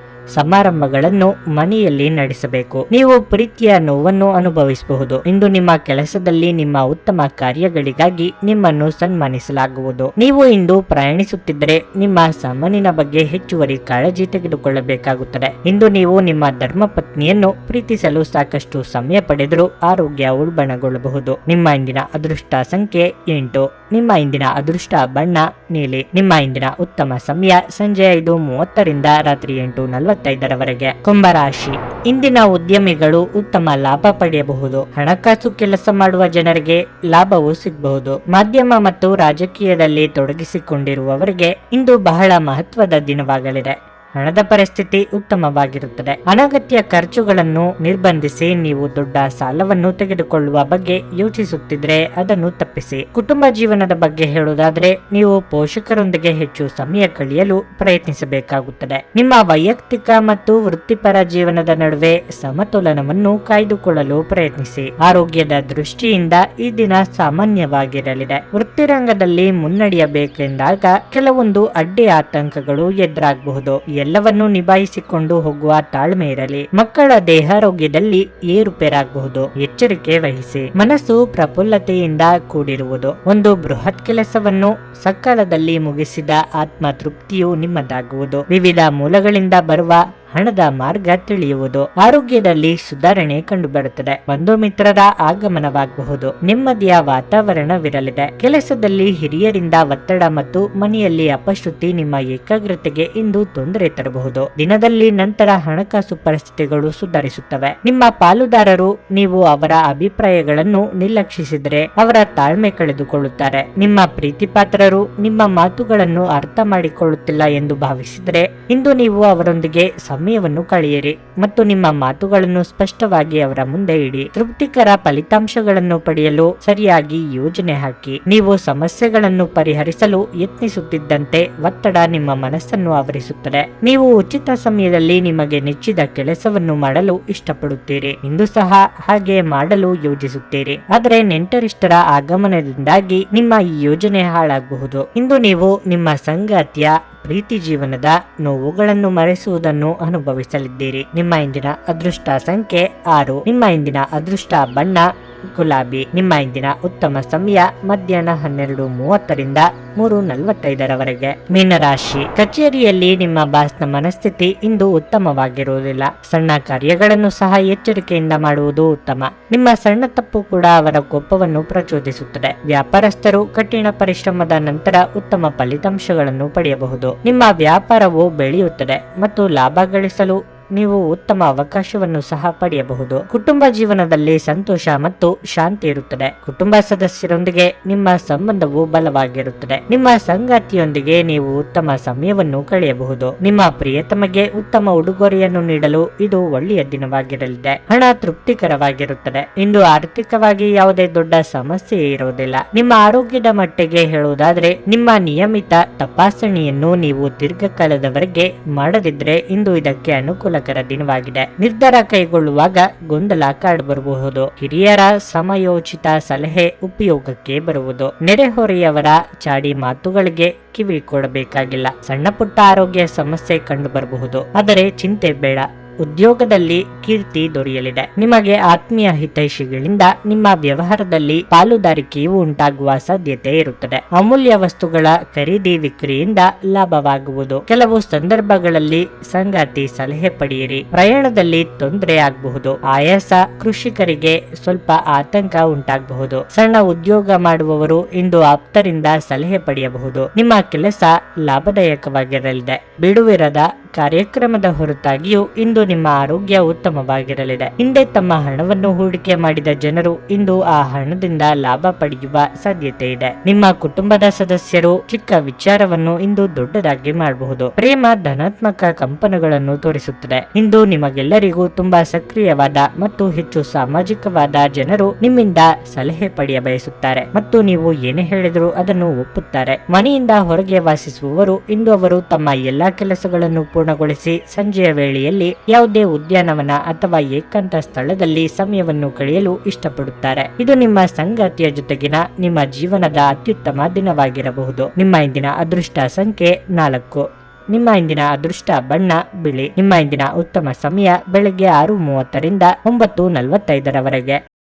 ಸಮಾರಂಭಗಳನ್ನು ಮನೆಯಲ್ಲಿ ನಡೆಸಬೇಕು. ನೀವು ಪ್ರೀತಿಯ ನೋವನ್ನು ಅನುಭವಿಸಬಹುದು. ಇಂದು ನಿಮ್ಮ ಕೆಲಸದಲ್ಲಿ ನಿಮ್ಮ ಉತ್ತಮ ಕಾರ್ಯಗಳಿಗಾಗಿ ನಿಮ್ಮನ್ನು ಸನ್ಮಾನಿಸಲಾಗುವುದು. ನೀವು ಇಂದು ಪ್ರಯಾಣಿಸುತ್ತಿದ್ದರೆ ನಿಮ್ಮ ಸಾಮಾನಿನ ಬಗ್ಗೆ ಹೆಚ್ಚುವರಿ ಕಾಳಜಿ ತೆಗೆದುಕೊಳ್ಳಬೇಕಾಗುತ್ತದೆ. ಇಂದು ನೀವು ನಿಮ್ಮ ಧರ್ಮಪತ್ನಿಯನ್ನು ಪ್ರೀತಿಸಲು ಸಾಕಷ್ಟು ಸಮಯ ಪಡೆದರೂ ಆರೋಗ್ಯ ಉಲ್ಬಣಗೊಳ್ಳಬಹುದು. ನಿಮ್ಮ ಇಂದಿನ ಅದೃಷ್ಟ ಸಂಖ್ಯೆ 8. ನಿಮ್ಮ ಇಂದಿನ ಅದೃಷ್ಟ ಬಣ್ಣ ನೀಲಿ. ನಿಮ್ಮ ಇಂದಿನ ಉತ್ತಮ ಸಮಯ ಸಂಜೆ 5:30 ರಿಂದ ರಾತ್ರಿ 8:45 ಕುಂಭರಾಶಿ. ಇಂದಿನ ಉದ್ಯಮಿಗಳು ಉತ್ತಮ ಲಾಭ ಪಡೆಯಬಹುದು. ಹಣಕಾಸು ಕೆಲಸ ಮಾಡುವ ಜನರಿಗೆ ಲಾಭವು ಸಿಗಬಹುದು. ಮಾಧ್ಯಮ ಮತ್ತು ರಾಜಕೀಯದಲ್ಲಿ ತೊಡಗಿಸಿಕೊಂಡಿರುವವರಿಗೆ ಇಂದು ಬಹಳ ಮಹತ್ವದ ದಿನವಾಗಲಿದೆ. ಹಣದ ಪರಿಸ್ಥಿತಿ ಉತ್ತಮವಾಗಿರುತ್ತದೆ. ಅನಗತ್ಯ ಖರ್ಚುಗಳನ್ನು ನಿರ್ಬಂಧಿಸಿ. ನೀವು ದೊಡ್ಡ ಸಾಲವನ್ನು ತೆಗೆದುಕೊಳ್ಳುವ ಬಗ್ಗೆ ಯೋಚಿಸುತ್ತಿದ್ರೆ ಅದನ್ನು ತಪ್ಪಿಸಿ. ಕುಟುಂಬ ಜೀವನದ ಬಗ್ಗೆ ಹೇಳುವುದಾದ್ರೆ ನೀವು ಪೋಷಕರೊಂದಿಗೆ ಹೆಚ್ಚು ಸಮಯ ಕಳೆಯಲು ಪ್ರಯತ್ನಿಸಬೇಕಾಗುತ್ತದೆ. ನಿಮ್ಮ ವೈಯಕ್ತಿಕ ಮತ್ತು ವೃತ್ತಿಪರ ಜೀವನದ ನಡುವೆ ಸಮತೋಲನವನ್ನು ಕಾಯ್ದುಕೊಳ್ಳಲು ಪ್ರಯತ್ನಿಸಿ. ಆರೋಗ್ಯದ ದೃಷ್ಟಿಯಿಂದ ಈ ದಿನ ಸಾಮಾನ್ಯವಾಗಿರಲಿದೆ. ವೃತ್ತಿರಂಗದಲ್ಲಿ ಮುನ್ನಡೆಯಬೇಕೆಂದಾಗ ಕೆಲವೊಂದು ಅಡ್ಡಿ ಆತಂಕಗಳು ಎದುರಾಗಬಹುದು. ಎಲ್ಲವನ್ನೂ ನಿಭಾಯಿಸಿಕೊಂಡು ಹೋಗುವ ತಾಳ್ಮೆ ಇರಲಿ. ಮಕ್ಕಳ ದೇಹಾರೋಗ್ಯದಲ್ಲಿ ಏರುಪೇರಾಗಬಹುದು. ಎಚ್ಚರಿಕೆ ವಹಿಸಿ. ಮನಸ್ಸು ಪ್ರಫುಲ್ಲತೆಯಿಂದ ಕೂಡಿರುವುದು. ಒಂದು ಬೃಹತ್ ಕೆಲಸವನ್ನು ಸಕಾಲದಲ್ಲಿ ಮುಗಿಸಿದ ಆತ್ಮ ತೃಪ್ತಿಯು ನಿಮ್ಮದಾಗುವುದು. ವಿವಿಧ ಮೂಲಗಳಿಂದ ಬರುವ ಹಣದ ಮಾರ್ಗ ತಿಳಿಯುವುದು. ಆರೋಗ್ಯದಲ್ಲಿ ಸುಧಾರಣೆ ಕಂಡುಬರುತ್ತದೆ. ಬಂಧು ಮಿತ್ರರ ಆಗಮನವಾಗಬಹುದು. ನೆಮ್ಮದಿಯ ವಾತಾವರಣವಿರಲಿದೆ. ಕೆಲಸದಲ್ಲಿ ಹಿರಿಯರಿಂದ ಒತ್ತಡ ಮತ್ತು ಮನೆಯಲ್ಲಿ ಅಪಶ್ರುತಿ ನಿಮ್ಮ ಏಕಾಗ್ರತೆಗೆ ಇಂದು ತೊಂದರೆ ತರಬಹುದು. ದಿನದಲ್ಲಿ ನಂತರ ಹಣಕಾಸು ಪರಿಸ್ಥಿತಿಗಳು ಸುಧಾರಿಸುತ್ತವೆ. ನಿಮ್ಮ ಪಾಲುದಾರರು ನೀವು ಅವರ ಅಭಿಪ್ರಾಯಗಳನ್ನು ನಿರ್ಲಕ್ಷಿಸಿದರೆ ಅವರ ತಾಳ್ಮೆ ಕಳೆದುಕೊಳ್ಳುತ್ತಾರೆ. ನಿಮ್ಮ ಪ್ರೀತಿಪಾತ್ರರು ನಿಮ್ಮ ಮಾತುಗಳನ್ನು ಅರ್ಥ ಮಾಡಿಕೊಳ್ಳುತ್ತಿಲ್ಲ ಎಂದು ಭಾವಿಸಿದರೆ ಇಂದು ನೀವು ಅವರೊಂದಿಗೆ ಸಮಯವನ್ನು ಕಳೆಯಿರಿ ಮತ್ತು ನಿಮ್ಮ ಮಾತುಗಳನ್ನು ಸ್ಪಷ್ಟವಾಗಿ ಅವರ ಮುಂದೆ ಇಡಿ. ತೃಪ್ತಿಕರ ಫಲಿತಾಂಶಗಳನ್ನು ಪಡೆಯಲು ಸರಿಯಾಗಿ ಯೋಜನೆ ಹಾಕಿ. ನೀವು ಸಮಸ್ಯೆಗಳನ್ನು ಪರಿಹರಿಸಲು ಯತ್ನಿಸುತ್ತಿದ್ದಂತೆ ಒತ್ತಡ ನಿಮ್ಮ ಮನಸ್ಸನ್ನು ಆವರಿಸುತ್ತದೆ. ನೀವು ಉಚಿತ ಸಮಯದಲ್ಲಿ ನಿಮಗೆ ನೆಚ್ಚಿದ ಕೆಲಸವನ್ನು ಮಾಡಲು ಇಷ್ಟಪಡುತ್ತೀರಿ. ಇಂದು ಸಹ ಹಾಗೆ ಮಾಡಲು ಯೋಜಿಸುತ್ತೀರಿ. ಆದರೆ ನೆಂಟರಿಷ್ಟರ ಆಗಮನದಿಂದಾಗಿ ನಿಮ್ಮ ಈ ಯೋಜನೆ ಹಾಳಾಗಬಹುದು. ಇಂದು ನೀವು ನಿಮ್ಮ ಸಂಗಾತಿಯ ಪ್ರೀತಿ ಜೀವನದ ನೋವುಗಳನ್ನು ಮರೆಸುವುದನ್ನು ಅನುಭವಿಸಲಿದ್ದೀರಿ. ನಿಮ್ಮ ಇಂದಿನ ಅದೃಷ್ಟ ಸಂಖ್ಯೆ 6. ನಿಮ್ಮ ಇಂದಿನ ಅದೃಷ್ಟ ಬಣ್ಣ ಗುಲಾಬಿ. ನಿಮ್ಮ ಇಂದಿನ ಉತ್ತಮ ಸಮಯ ಮಧ್ಯಾಹ್ನ 12:30 ರಿಂದ 3:45 ಮೀನರಾಶಿ. ಕಚೇರಿಯಲ್ಲಿ ನಿಮ್ಮ ಬಾಸ್ನ ಮನಸ್ಥಿತಿ ಇಂದು ಉತ್ತಮವಾಗಿರುವುದಿಲ್ಲ. ಸಣ್ಣ ಕಾರ್ಯಗಳನ್ನು ಸಹ ಎಚ್ಚರಿಕೆಯಿಂದ ಮಾಡುವುದು ಉತ್ತಮ. ನಿಮ್ಮ ಸಣ್ಣ ತಪ್ಪು ಕೂಡ ಅವರ ಕೋಪವನ್ನು ಪ್ರಚೋದಿಸುತ್ತದೆ. ವ್ಯಾಪಾರಸ್ಥರು ಕಠಿಣ ಪರಿಶ್ರಮದ ನಂತರ ಉತ್ತಮ ಫಲಿತಾಂಶಗಳನ್ನು ಪಡೆಯಬಹುದು. ನಿಮ್ಮ ವ್ಯಾಪಾರವು ಬೆಳೆಯುತ್ತದೆ ಮತ್ತು ಲಾಭ ಗಳಿಸಲು ನೀವು ಉತ್ತಮ ಅವಕಾಶವನ್ನು ಸಹ ಪಡೆಯಬಹುದು. ಕುಟುಂಬ ಜೀವನದಲ್ಲಿ ಸಂತೋಷ ಮತ್ತು ಶಾಂತಿ ಇರುತ್ತದೆ. ಕುಟುಂಬ ಸದಸ್ಯರೊಂದಿಗೆ ನಿಮ್ಮ ಸಂಬಂಧವು ಬಲವಾಗಿರುತ್ತದೆ. ನಿಮ್ಮ ಸಂಗಾತಿಯೊಂದಿಗೆ ನೀವು ಉತ್ತಮ ಸಮಯವನ್ನು ಕಳೆಯಬಹುದು. ನಿಮ್ಮ ಪ್ರಿಯತಮಗೆ ಉತ್ತಮ ಉಡುಗೊರೆಯನ್ನು ನೀಡಲು ಇದು ಒಳ್ಳೆಯ ದಿನವಾಗಿರಲಿದೆ. ಹಣ ತೃಪ್ತಿಕರವಾಗಿರುತ್ತದೆ. ಇಂದು ಆರ್ಥಿಕವಾಗಿ ಯಾವುದೇ ದೊಡ್ಡ ಸಮಸ್ಯೆ ಇರುವುದಿಲ್ಲ. ನಿಮ್ಮ ಆರೋಗ್ಯದ ಮಟ್ಟಿಗೆ ಹೇಳುವುದಾದ್ರೆ ನಿಮ್ಮ ನಿಯಮಿತ ತಪಾಸಣೆಯನ್ನು ನೀವು ದೀರ್ಘಕಾಲದವರೆಗೆ ಮಾಡದಿದ್ರೆ ಇಂದು ಇದಕ್ಕೆ ಅನುಕೂಲಕರ ದಿನವಾಗಿದೆ. ನಿರ್ಧಾರ ಕೈಗೊಳ್ಳುವಾಗ ಗೊಂದಲ ಕಾಡಬರಬಹುದು. ಹಿರಿಯರ ಸಮಯೋಚಿತ ಸಲಹೆ ಉಪಯೋಗಕ್ಕೆ ಬರುವುದು. ನೆರೆಹೊರೆಯವರ ಚಾಡಿ ಮಾತುಗಳಿಗೆ ಕಿವಿ ಕೊಡಬೇಕಾಗಿಲ್ಲ. ಸಣ್ಣ ಪುಟ್ಟ ಆರೋಗ್ಯ ಸಮಸ್ಯೆ ಕಂಡು ಬರಬಹುದು, ಆದರೆ ಚಿಂತೆ ಬೇಡ. ಉದ್ಯೋಗದಲ್ಲಿ ಕೀರ್ತಿ ದೊರೆಯಲಿದೆ. ನಿಮಗೆ ಆತ್ಮೀಯ ಹಿತೈಷಿಗಳಿಂದ ನಿಮ್ಮ ವ್ಯವಹಾರದಲ್ಲಿ ಪಾಲುದಾರಿಕೆಯು ಉಂಟಾಗುವ ಸಾಧ್ಯತೆ ಇರುತ್ತದೆ. ಅಮೂಲ್ಯ ವಸ್ತುಗಳ ಖರೀದಿ ವಿಕ್ರಿಯಿಂದ ಲಾಭವಾಗುವುದು. ಕೆಲವು ಸಂದರ್ಭಗಳಲ್ಲಿ ಸಂಗಾತಿ ಸಲಹೆ ಪಡೆಯಿರಿ. ಪ್ರಯಾಣದಲ್ಲಿ ತೊಂದರೆ ಆಗಬಹುದು. ಆಯಾಸ, ಕೃಷಿಕರಿಗೆ ಸ್ವಲ್ಪ ಆತಂಕ ಉಂಟಾಗಬಹುದು. ಸಣ್ಣ ಉದ್ಯೋಗ ಮಾಡುವವರು ಇಂದು ಆಪ್ತರಿಂದ ಸಲಹೆ ಪಡೆಯಬಹುದು. ನಿಮ್ಮ ಕೆಲಸ ಲಾಭದಾಯಕವಾಗಿರಲಿದೆ. ಬಿಡುವಿರದ ಕಾರ್ಯಕ್ರಮದ ಹೊರತಾಗಿಯೂ ಇಂದು ನಿಮ್ಮ ಆರೋಗ್ಯ ಉತ್ತಮವಾಗಿರಲಿದೆ. ಹಿಂದೆ ತಮ್ಮ ಹಣವನ್ನು ಹೂಡಿಕೆ ಮಾಡಿದ ಜನರು ಇಂದು ಆ ಹಣದಿಂದ ಲಾಭ ಪಡೆಯುವ ಸಾಧ್ಯತೆ ಇದೆ. ನಿಮ್ಮ ಕುಟುಂಬದ ಸದಸ್ಯರು ಚಿಕ್ಕ ವಿಚಾರವನ್ನು ಇಂದು ದೊಡ್ಡದಾಗಿ ಮಾಡಬಹುದು. ಪ್ರೇಮ ಧನಾತ್ಮಕ ಕಂಪನಗಳನ್ನು ತೋರಿಸುತ್ತದೆ. ಇಂದು ನಿಮಗೆಲ್ಲರಿಗೂ ತುಂಬಾ ಸಕ್ರಿಯವಾದ ಮತ್ತು ಹೆಚ್ಚು ಸಾಮಾಜಿಕವಾದ ಜನರು ನಿಮ್ಮಿಂದ ಸಲಹೆ ಪಡೆಯ ಬಯಸುತ್ತಾರೆ ಮತ್ತು ನೀವು ಏನೇ ಹೇಳಿದರೂ ಅದನ್ನು ಒಪ್ಪುತ್ತಾರೆ. ಮನೆಯಿಂದ ಹೊರಗೆ ವಾಸಿಸುವವರು ಇಂದು ಅವರು ತಮ್ಮ ಎಲ್ಲಾ ಕೆಲಸಗಳನ್ನು ಪೂರ್ಣಗೊಳಿಸಿ ಸಂಜೆಯ ವೇಳೆಯಲ್ಲಿ ಯಾವುದೇ ಉದ್ಯಾನವನ ಅಥವಾ ಏಕಾಂತ ಸ್ಥಳದಲ್ಲಿ ಸಮಯವನ್ನು ಕಳೆಯಲು ಇಷ್ಟಪಡುತ್ತಾರೆ. ಇದು ನಿಮ್ಮ ಸಂಗಾತಿಯ ಜೊತೆಗಿನ ನಿಮ್ಮ ಜೀವನದ ಅತ್ಯುತ್ತಮ ದಿನವಾಗಿರಬಹುದು. ನಿಮ್ಮ ಇಂದಿನ ಅದೃಷ್ಟ ಸಂಖ್ಯೆ 4. ನಿಮ್ಮ ಇಂದಿನ ಅದೃಷ್ಟ ಬಣ್ಣ ಬಿಳಿ. ನಿಮ್ಮ ಇಂದಿನ ಉತ್ತಮ ಸಮಯ ಬೆಳಗ್ಗೆ 6:30 ರಿಂದ 9:45 ರವರೆಗೆ.